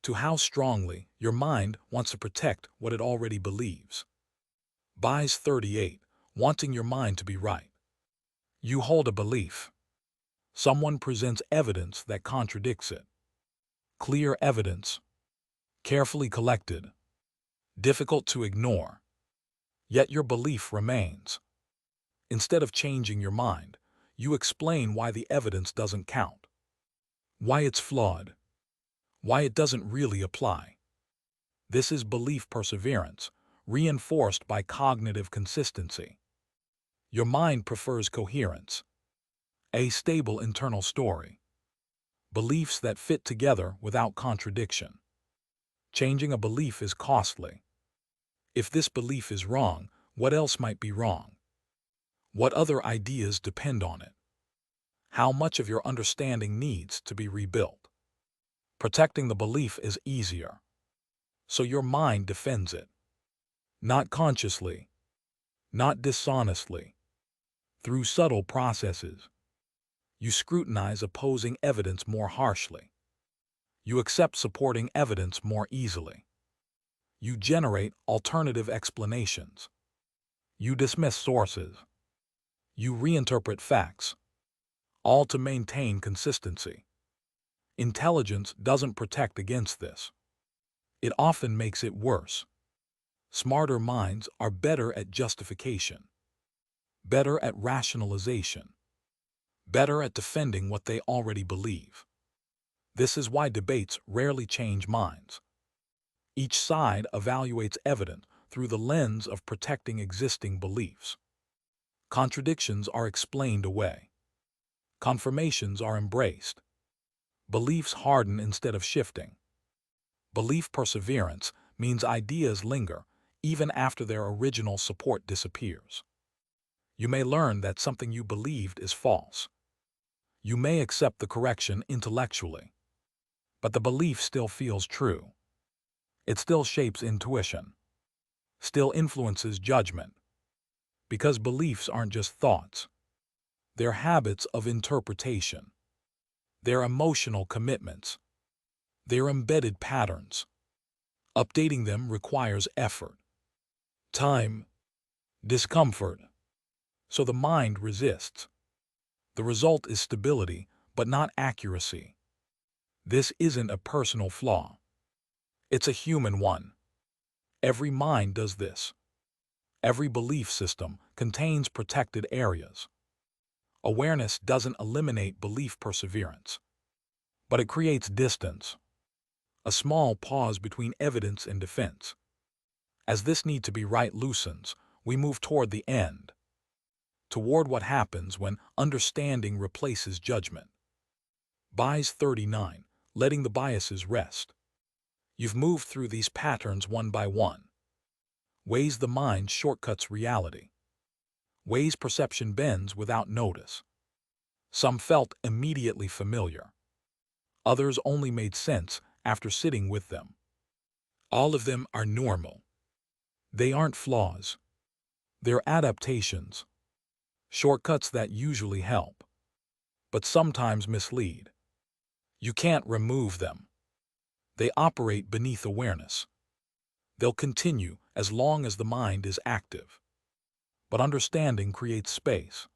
to how strongly your mind wants to protect what it already believes. Bias 38, wanting your mind to be right. You hold a belief. Someone presents evidence that contradicts it. Clear evidence, carefully collected, difficult to ignore. Yet your belief remains. Instead of changing your mind, you explain why the evidence doesn't count, why it's flawed, why it doesn't really apply. This is belief perseverance, reinforced by cognitive consistency. Your mind prefers coherence, a stable internal story, beliefs that fit together without contradiction. Changing a belief is costly. If this belief is wrong, what else might be wrong? What other ideas depend on it? How much of your understanding needs to be rebuilt? Protecting the belief is easier. So your mind defends it. Not consciously, not dishonestly, through subtle processes. You scrutinize opposing evidence more harshly. You accept supporting evidence more easily. You generate alternative explanations. You dismiss sources. You reinterpret facts, all to maintain consistency. Intelligence doesn't protect against this. It often makes it worse. Smarter minds are better at justification, better at rationalization, better at defending what they already believe. This is why debates rarely change minds. Each side evaluates evidence through the lens of protecting existing beliefs. Contradictions are explained away. Confirmations are embraced. Beliefs harden instead of shifting. Belief perseverance means ideas linger even after their original support disappears. You may learn that something you believed is false. You may accept the correction intellectually, but the belief still feels true. It still shapes intuition, still influences judgment, because beliefs aren't just thoughts. They're habits of interpretation. They're emotional commitments. They're embedded patterns. Updating them requires effort, time, discomfort. So the mind resists. The result is stability, but not accuracy. This isn't a personal flaw. It's a human one. Every mind does this. Every belief system contains protected areas. Awareness doesn't eliminate belief perseverance, but it creates distance, a small pause between evidence and defense. As this need to be right loosens, we move toward the end, toward what happens when understanding replaces judgment. Bias 39, letting the biases rest. You've moved through these patterns one by one. Ways the mind shortcuts reality. Ways perception bends without notice. Some felt immediately familiar. Others only made sense after sitting with them. All of them are normal. They aren't flaws. They're adaptations. Shortcuts that usually help, but sometimes mislead. You can't remove them. They operate beneath awareness. They'll continue as long as the mind is active. But understanding creates space,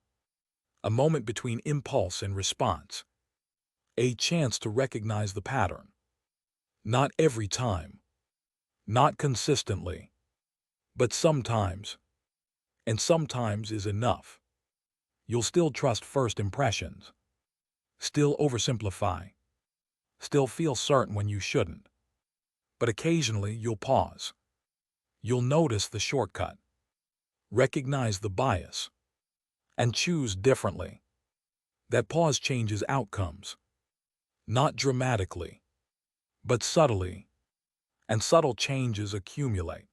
a moment between impulse and response, a chance to recognize the pattern. Not every time, not consistently, but sometimes, and sometimes is enough. You'll still trust first impressions, still oversimplify, still feel certain when you shouldn't. But occasionally you'll pause. You'll notice the shortcut, recognize the bias, and choose differently. That pause changes outcomes, not dramatically, but subtly, and subtle changes accumulate.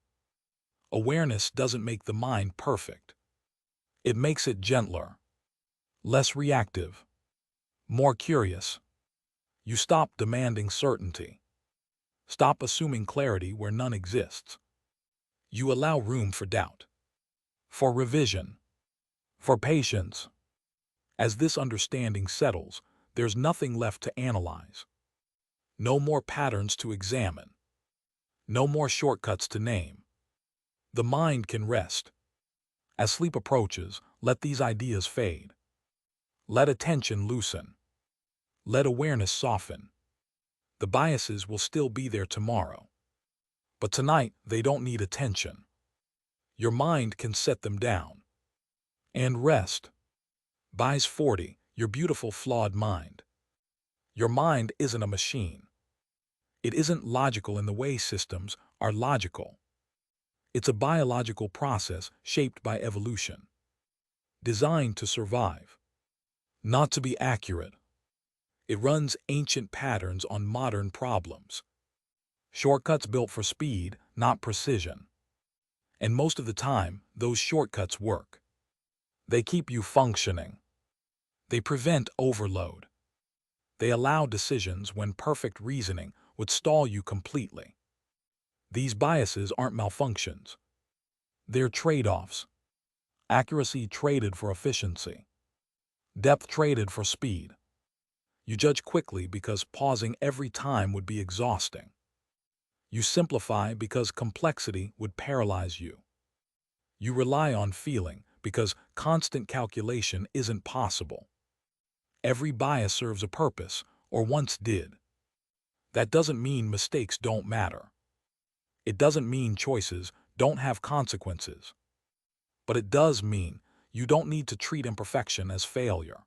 Awareness doesn't make the mind perfect. It makes it gentler, less reactive, more curious. You stop demanding certainty. Stop assuming clarity where none exists. You allow room for doubt, for revision, for patience. As this understanding settles, there's nothing left to analyze. No more patterns to examine. No more shortcuts to name. The mind can rest. As sleep approaches, let these ideas fade. Let attention loosen. Let awareness soften. The biases will still be there tomorrow. But tonight, they don't need attention. Your mind can set them down. And rest. Bias 40, your beautiful flawed mind. Your mind isn't a machine. It isn't logical in the way systems are logical. It's a biological process shaped by evolution, designed to survive, not to be accurate. It runs ancient patterns on modern problems. Shortcuts built for speed, not precision. And most of the time, those shortcuts work. They keep you functioning. They prevent overload. They allow decisions when perfect reasoning would stall you completely. These biases aren't malfunctions. They're trade-offs. Accuracy traded for efficiency. Depth traded for speed. You judge quickly because pausing every time would be exhausting. You simplify because complexity would paralyze you. You rely on feeling because constant calculation isn't possible. Every bias serves a purpose, or once did. That doesn't mean mistakes don't matter. It doesn't mean choices don't have consequences. But it does mean you don't need to treat imperfection as failure.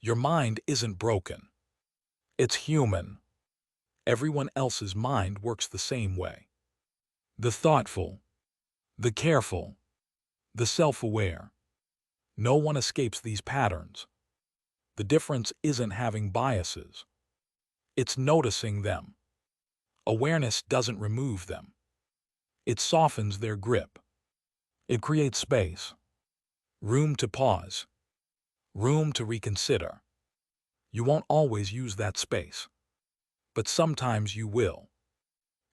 Your mind isn't broken. It's human. Everyone else's mind works the same way. The thoughtful, the careful, the self-aware. No one escapes these patterns. The difference isn't having biases. It's noticing them. Awareness doesn't remove them. It softens their grip. It creates space. room to pause, room to reconsider. You won't always use that space, but sometimes you will,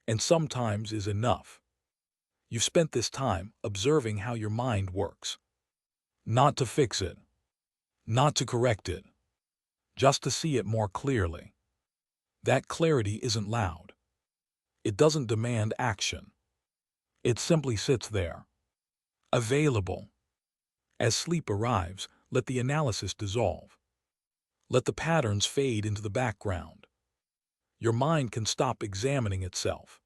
and sometimes is enough. You've spent this time observing how your mind works, not to fix it, not to correct it, just to see it more clearly. That clarity isn't loud. It doesn't demand action. It simply sits there, available. As sleep arrives, let the analysis dissolve. Let the patterns fade into the background. Your mind can stop examining itself.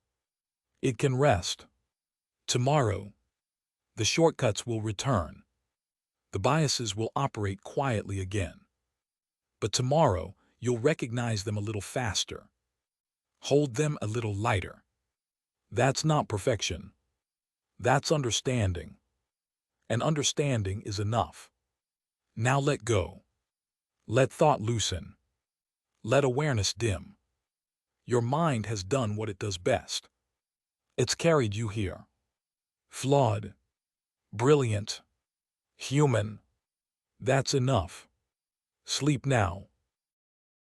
It can rest. Tomorrow, the shortcuts will return. The biases will operate quietly again. But tomorrow, you'll recognize them a little faster. Hold them a little lighter. That's not perfection. That's understanding. And understanding is enough. Now let go. Let thought loosen. Let awareness dim. Your mind has done what it does best. It's carried you here. Flawed, brilliant, human. That's enough. Sleep now.